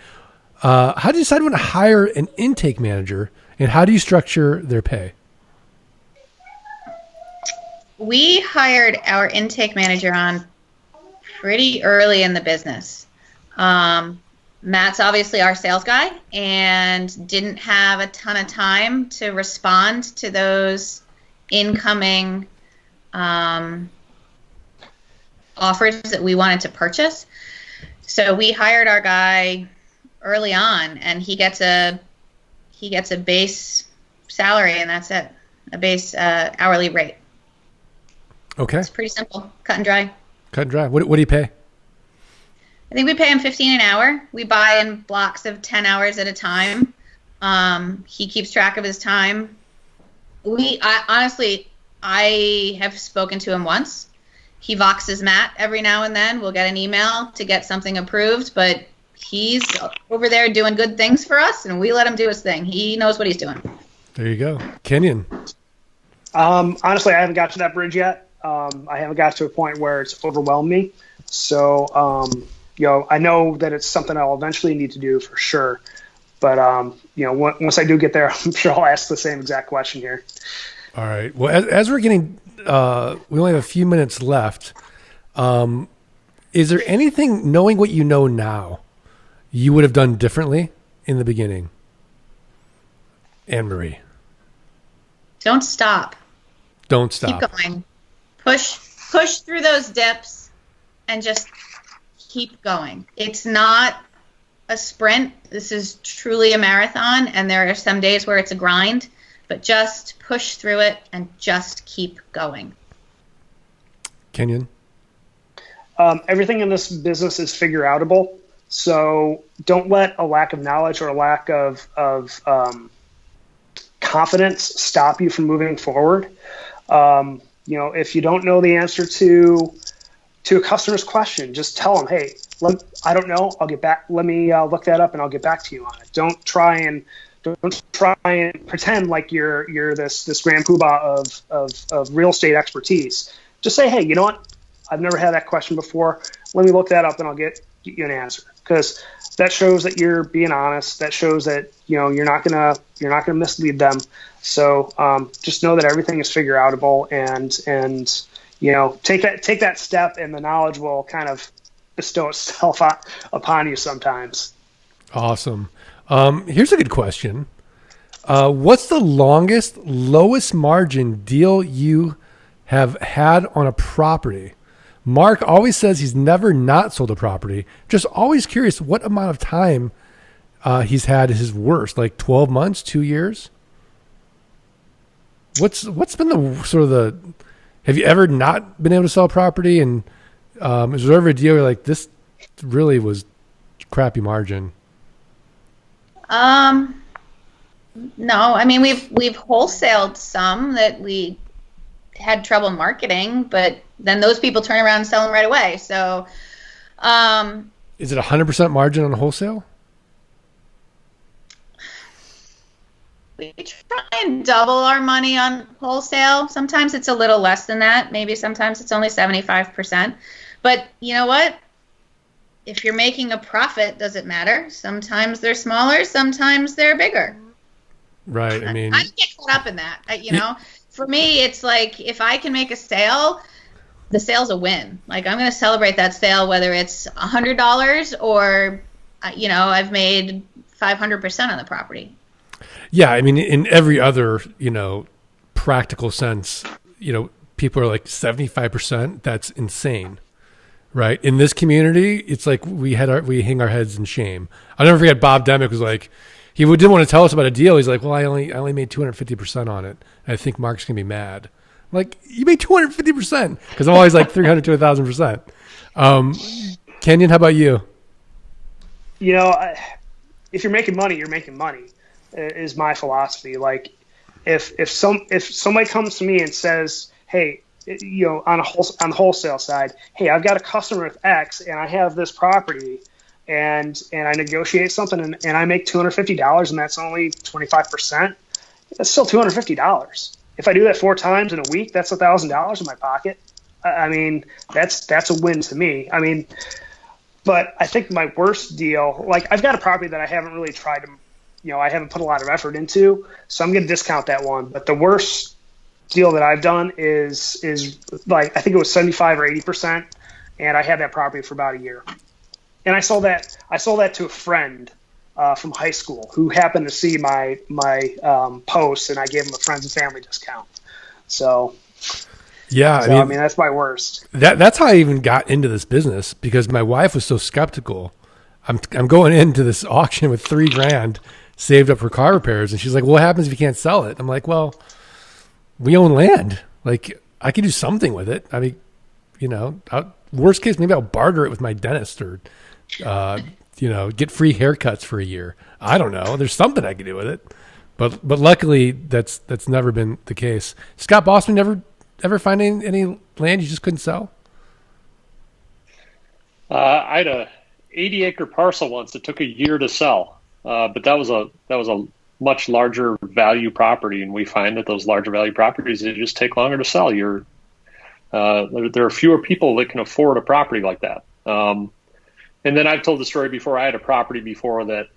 how do you decide when to hire an intake manager, and how do you structure their pay? We hired our intake manager on pretty early in the business. Matt's obviously our sales guy and didn't have a ton of time to respond to those incoming offers that we wanted to purchase. So we hired our guy early on, and he gets a base salary, and that's it, a base hourly rate. Okay. It's pretty simple, cut and dry. Cut and dry. What do you pay? I think we pay him $15 an hour. We buy in blocks of 10 hours at a time. He keeps track of his time. I have spoken to him once. He voxes Matt every now and then. We'll get an email to get something approved, but he's over there doing good things for us, and we let him do his thing. He knows what he's doing. There you go. Kenyan. Honestly, I haven't got to that bridge yet. I haven't got to a point where it's overwhelmed me. So, I know that it's something I'll eventually need to do for sure. But, once I do get there, I'm sure I'll ask the same exact question here. All right. Well, as we're getting, we only have a few minutes left. Is there anything, knowing what you know now, you would have done differently in the beginning? Anne-Marie. Don't stop. Don't stop. Keep going. Push through those dips and just keep going. It's not a sprint. This is truly a marathon, and there are some days where it's a grind, but just push through it and just keep going. Kenyan? Everything in this business is figure-outable, so don't let a lack of knowledge or a lack of confidence stop you from moving forward. If you don't know the answer to a customer's question, just tell them, hey, I don't know. I'll get back. Let me look that up and I'll get back to you on it. Don't try and pretend like you're this grand poobah of real estate expertise. Just say, hey, you know what? I've never had that question before. Let me look that up and I'll get you an answer. Because that shows that you're being honest. That shows that you're not gonna mislead them. So just know that everything is figure-outable, and take that step, and the knowledge will kind of bestow itself upon you sometimes. Awesome. Here's a good question. What's the lowest margin deal you have had on a property? Mark always says he's never not sold a property. Just always curious what amount of time he's had his worst, like 12 months, 2 years? What's been have you ever not been able to sell a property? And is there ever a deal where like this really was crappy margin? No, I mean we've wholesaled some that we had trouble marketing, but then those people turn around and sell them right away. So, is it 100% margin on wholesale? We try and double our money on wholesale. Sometimes it's a little less than that. Maybe sometimes it's only 75%. But you know what? If you're making a profit, does it matter? Sometimes they're smaller, sometimes they're bigger. Right. I mean, I get caught up in that. For me, it's like if I can make a sale, the sale's a win. Like I'm going to celebrate that sale, whether it's $100 or, I've made 500% on the property. Yeah. I mean, in every other, practical sense, people are like 75%. That's insane. Right. In this community, it's like we hang our heads in shame. I'll never forget Bob Demick was like, he didn't want to tell us about a deal. He's like, well, I only made 250% on it. And I think Mark's going to be mad. I'm like, you made 250%. Because I'm always like 300 to 1,000%. Kenyon, how about you? If you're making money, you're making money is my philosophy. Like if somebody comes to me and says, hey, on the wholesale side, hey, I've got a customer with X and I have this property and I negotiate something and I make $250 and that's only 25%, that's still $250. If I do that 4 times in a week, that's $1,000 in my pocket. I mean, that's a win to me. I mean, but I think my worst deal, like I've got a property that I haven't really tried to, I haven't put a lot of effort into, so I'm going to discount that one. But the worst deal that I've done is like I think it was 75 or 80%, and I had that property for about a year. And I sold that to a friend from high school who happened to see my posts, and I gave him a friends and family discount. So yeah, I mean that's my worst. That's how I even got into this business, because my wife was so skeptical. I'm going into this auction with $3,000 saved up for car repairs, and she's like, well, what happens if you can't sell it? I'm like, well, we own land. Like I could do something with it. I mean, worst case, maybe I'll barter it with my dentist or, get free haircuts for a year. I don't know. There's something I could do with it, but luckily that's never been the case. Scott Bossman, ever find any land you just couldn't sell? I had a 80-acre parcel once that took a year to sell, but that was a much larger value property, and we find that those larger value properties, they just take longer to sell. There are fewer people that can afford a property like that. And then I've told the story before. I had a property before that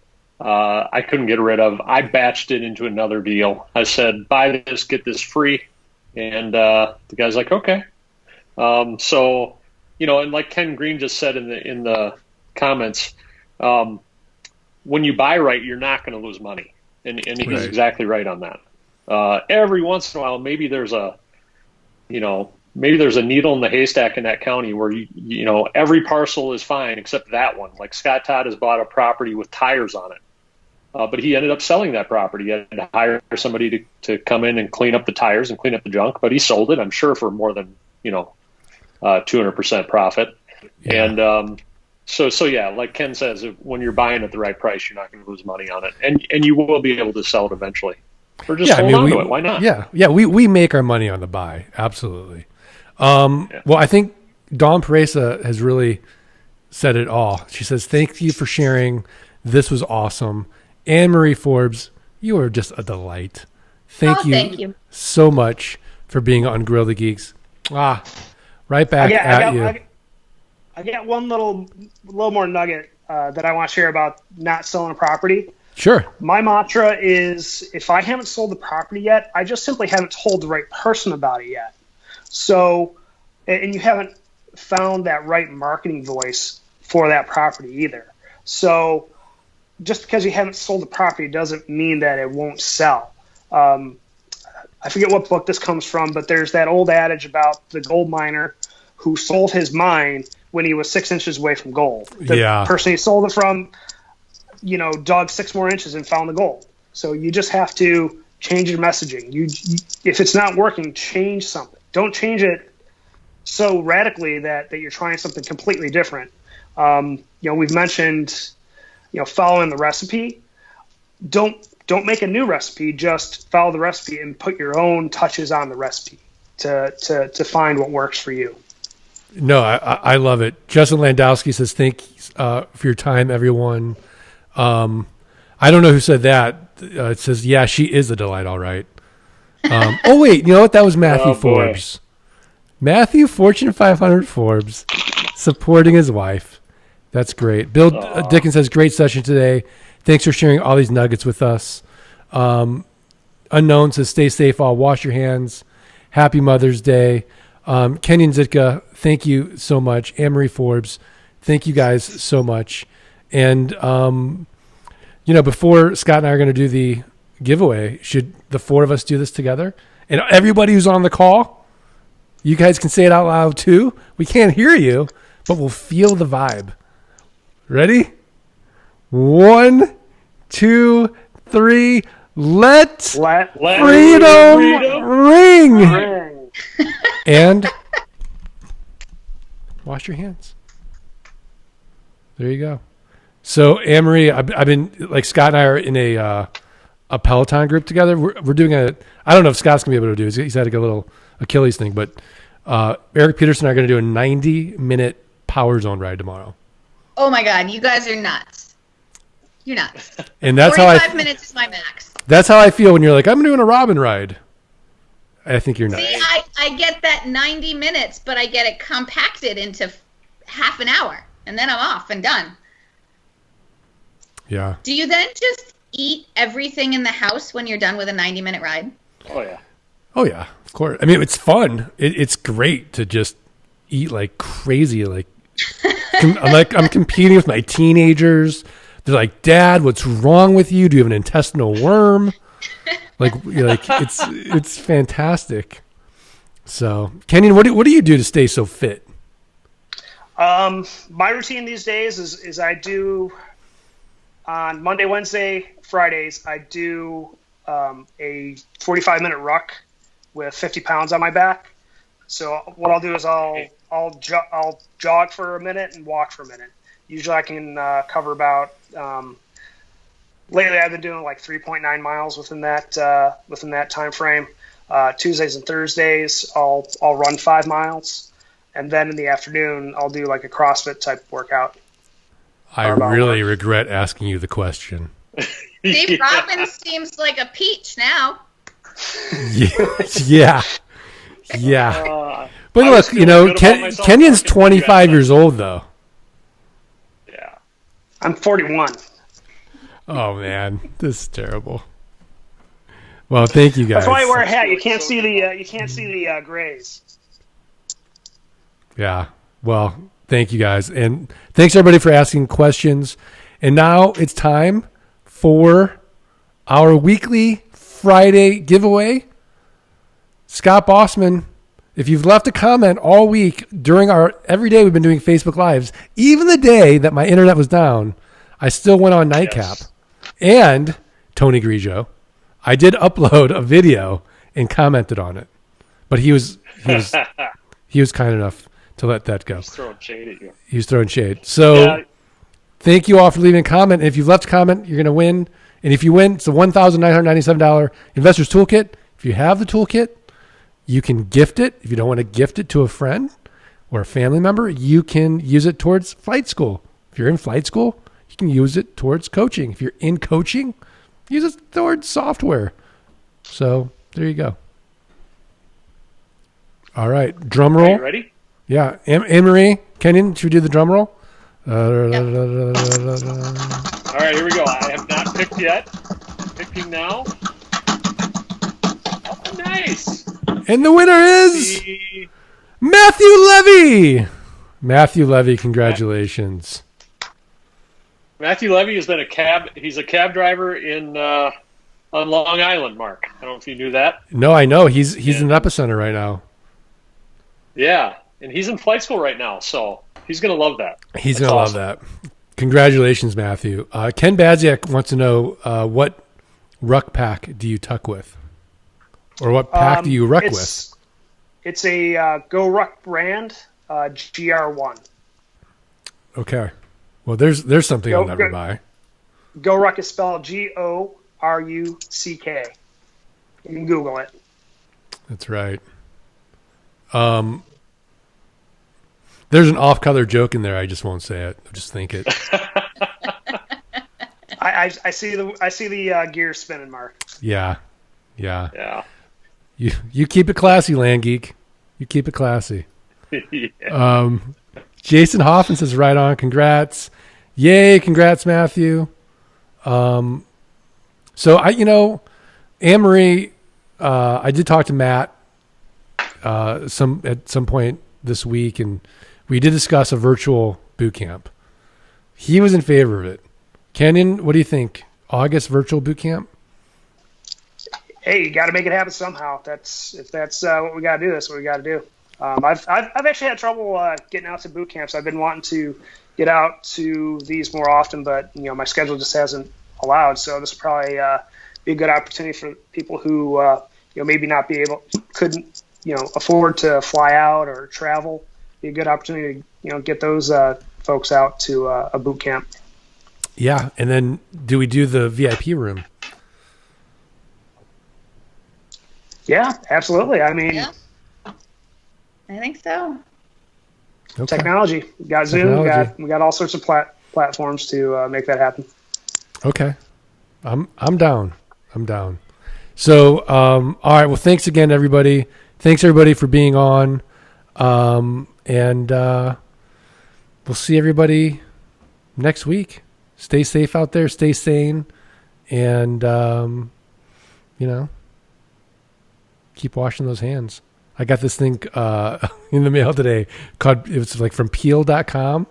I couldn't get rid of. I batched it into another deal. I said, buy this, get this free. And the guy's like, okay. So, and like Ken Green just said in the comments, when you buy right, you're not going to lose money. And he's right. Exactly right on that. Every once in a while, maybe there's a needle in the haystack in that county where every parcel is fine except that one. Like Scott Todd has bought a property with tires on it, but he ended up selling that property. He had to hire somebody to come in and clean up the tires and clean up the junk, but he sold it, I'm sure, for more than 200% profit. Yeah. And So yeah, like Ken says, when you're buying at the right price, you're not going to lose money on it, and you will be able to sell it eventually. Or just hold on to it. Why not? Yeah. We make our money on the buy. Absolutely. Well, I think Dawn Paresa has really said it all. She says, "Thank you for sharing. This was awesome." Anne Marie Forbes, you are just a delight. Thank you so much for being on Grill the Geeks. Right back at you. I got one little more nugget that I want to share about not selling a property. Sure. My mantra is, if I haven't sold the property yet, I just simply haven't told the right person about it yet. So, and you haven't found that right marketing voice for that property either. So just because you haven't sold the property doesn't mean that it won't sell. I forget what book this comes from, but there's that old adage about the gold miner who sold his mine when he was 6 inches away from gold. The person he sold it from, dug 6 more inches and found the gold. So you just have to change your messaging. You if it's not working, change something. Don't change it so radically that you're trying something completely different. We've mentioned, following the recipe. Don't make a new recipe. Just follow the recipe and put your own touches on the recipe to find what works for you. No, I love it. Justin Landowski says, thanks for your time, everyone. I don't know who said that. It says, yeah, she is a delight, all right. Oh, wait, you know what? That was Matthew Forbes. Matthew, Fortune 500 Forbes, supporting his wife. That's great. Bill Dickens says, great session today. Thanks for sharing all these nuggets with us. Unknown says, stay safe all. Wash your hands. Happy Mother's Day. Kenyan Zitka, thank you so much. Anne-Marie Forbes, thank you guys so much. And, before Scott and I are going to do the giveaway, should the 4 of us do this together? And everybody who's on the call, you guys can say it out loud too. We can't hear you, but we'll feel the vibe. Ready? 1, 2, 3. Let freedom ring. And wash your hands. There you go. So, Anne-Marie, I've been, like, Scott and I are in a Peloton group together. We're doing I don't know if Scott's going to be able to do it. He's had like a little Achilles thing, but Eric Peterson and I are going to do a 90-minute power zone ride tomorrow. Oh, my God. You guys are nuts. You're nuts. And that's 45 minutes is my max. That's how I feel when you're like, I'm doing a Robin ride. I think you're nuts. See, I get that 90 minutes, but I get it compacted into half an hour, and then I'm off and done. Yeah. Do you then just eat everything in the house when you're done with a 90-minute ride? Oh, yeah. Oh, yeah, of course. I mean, it's fun. It's great to just eat like crazy. Like, I'm competing with my teenagers. They're like, Dad, what's wrong with you? Do you have an intestinal worm? It's fantastic. So, Kenyan, what do you do to stay so fit? My routine these days is I do on Monday, Wednesday, Fridays. I do a 45-minute ruck with 50 pounds on my back. So what I'll do is I'll jog for a minute and walk for a minute. Usually I can cover about. Lately, I've been doing like 3.9 miles within that time frame. Tuesdays and Thursdays, I'll run 5 miles, and then in the afternoon, I'll do like a CrossFit type workap. I really regret asking you the question. Steve Robbins seems like a peach now. Yeah. But look, Kenyan's 25 years old, though. Yeah. I'm 41. Oh, man. This is terrible. Well, thank you, guys. That's why I wear a hat. You can't see the grays. Yeah. Well, thank you, guys. And thanks, everybody, for asking questions. And now it's time for our weekly Friday giveaway. Scott Bossman, if you've left a comment all week during every day we've been doing Facebook Lives, even the day that my internet was down, I still went on Nightcap. Yes. And Tony Grigio, I did upload a video and commented on it. But he was kind enough to let that go. He's throwing shade at you. He was throwing shade. So thank you all for leaving a comment. And if you've left a comment, you're going to win. And if you win, it's a $1,997 Investor's Toolkit. If you have the toolkit, you can gift it. If you don't want to gift it to a friend or a family member, you can use it towards flight school. If you're in flight school, you can use it towards coaching. If you're in coaching, use it towards software. So there you go. All right. Drum roll. Are you ready? Yeah. Anne-Marie, Kenyan, should we do the drum roll? All right, here we go. I have not picked yet. Picking now. Oh, nice. And the winner is Matthew Levy. Matthew Levy, congratulations. Matthew Levy has been he's a cab driver on Long Island, Mark. I don't know if you knew that. No, I know. He's in Epicenter right now. Yeah, and he's in flight school right now, so he's going to love that. He's going to love that. Congratulations, Matthew. Ken Badziak wants to know what ruck pack do you tuck with? Or what pack do you ruck with? It's a Go Ruck brand, GR1. Okay. Well, there's something I'll never buy. Go Ruck is spelled GORUCK. You can Google it. That's right. There's an off-color joke in there. I just won't say it. I'll just think it. I see the gears spinning, Mark. Yeah. You keep it classy, LandGeek. You keep it classy. Yeah. Jason Hoffman says, right on. Congrats. Yay. Congrats, Matthew. So Anne-Marie, I did talk to Matt, at some point this week, and we did discuss a virtual boot camp. He was in favor of it. Kenyon, what do you think? August virtual boot camp? Hey, you got to make it happen somehow. If that's what we got to do, that's what we got to do. I've actually had trouble getting out to boot camps. I've been wanting to get out to these more often, but my schedule just hasn't allowed. So this will probably be a good opportunity for people who maybe couldn't afford to fly out or travel. Be a good opportunity to get those folks out to a boot camp. Yeah, and then do we do the VIP room? Yeah, absolutely. I mean, yeah. I think so. Okay. Technology. We got Zoom. We got all sorts of platforms to make that happen. Okay, I'm down. So, all right. Well, thanks again, everybody. Thanks everybody for being on, and we'll see everybody next week. Stay safe out there. Stay sane, and keep washing those hands. I got this thing in the mail today called, it's like from peel.com,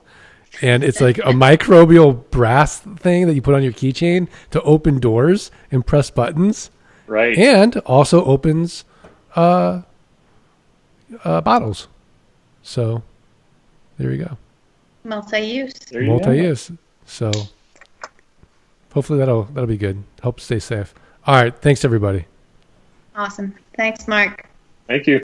and it's like a microbial brass thing that you put on your keychain to open doors and press buttons. Right. And also opens bottles. So there you go. Multi-use. Multi-use. So hopefully that'll be good. Hope stay safe. All right. Thanks everybody. Awesome. Thanks, Mark. Thank you.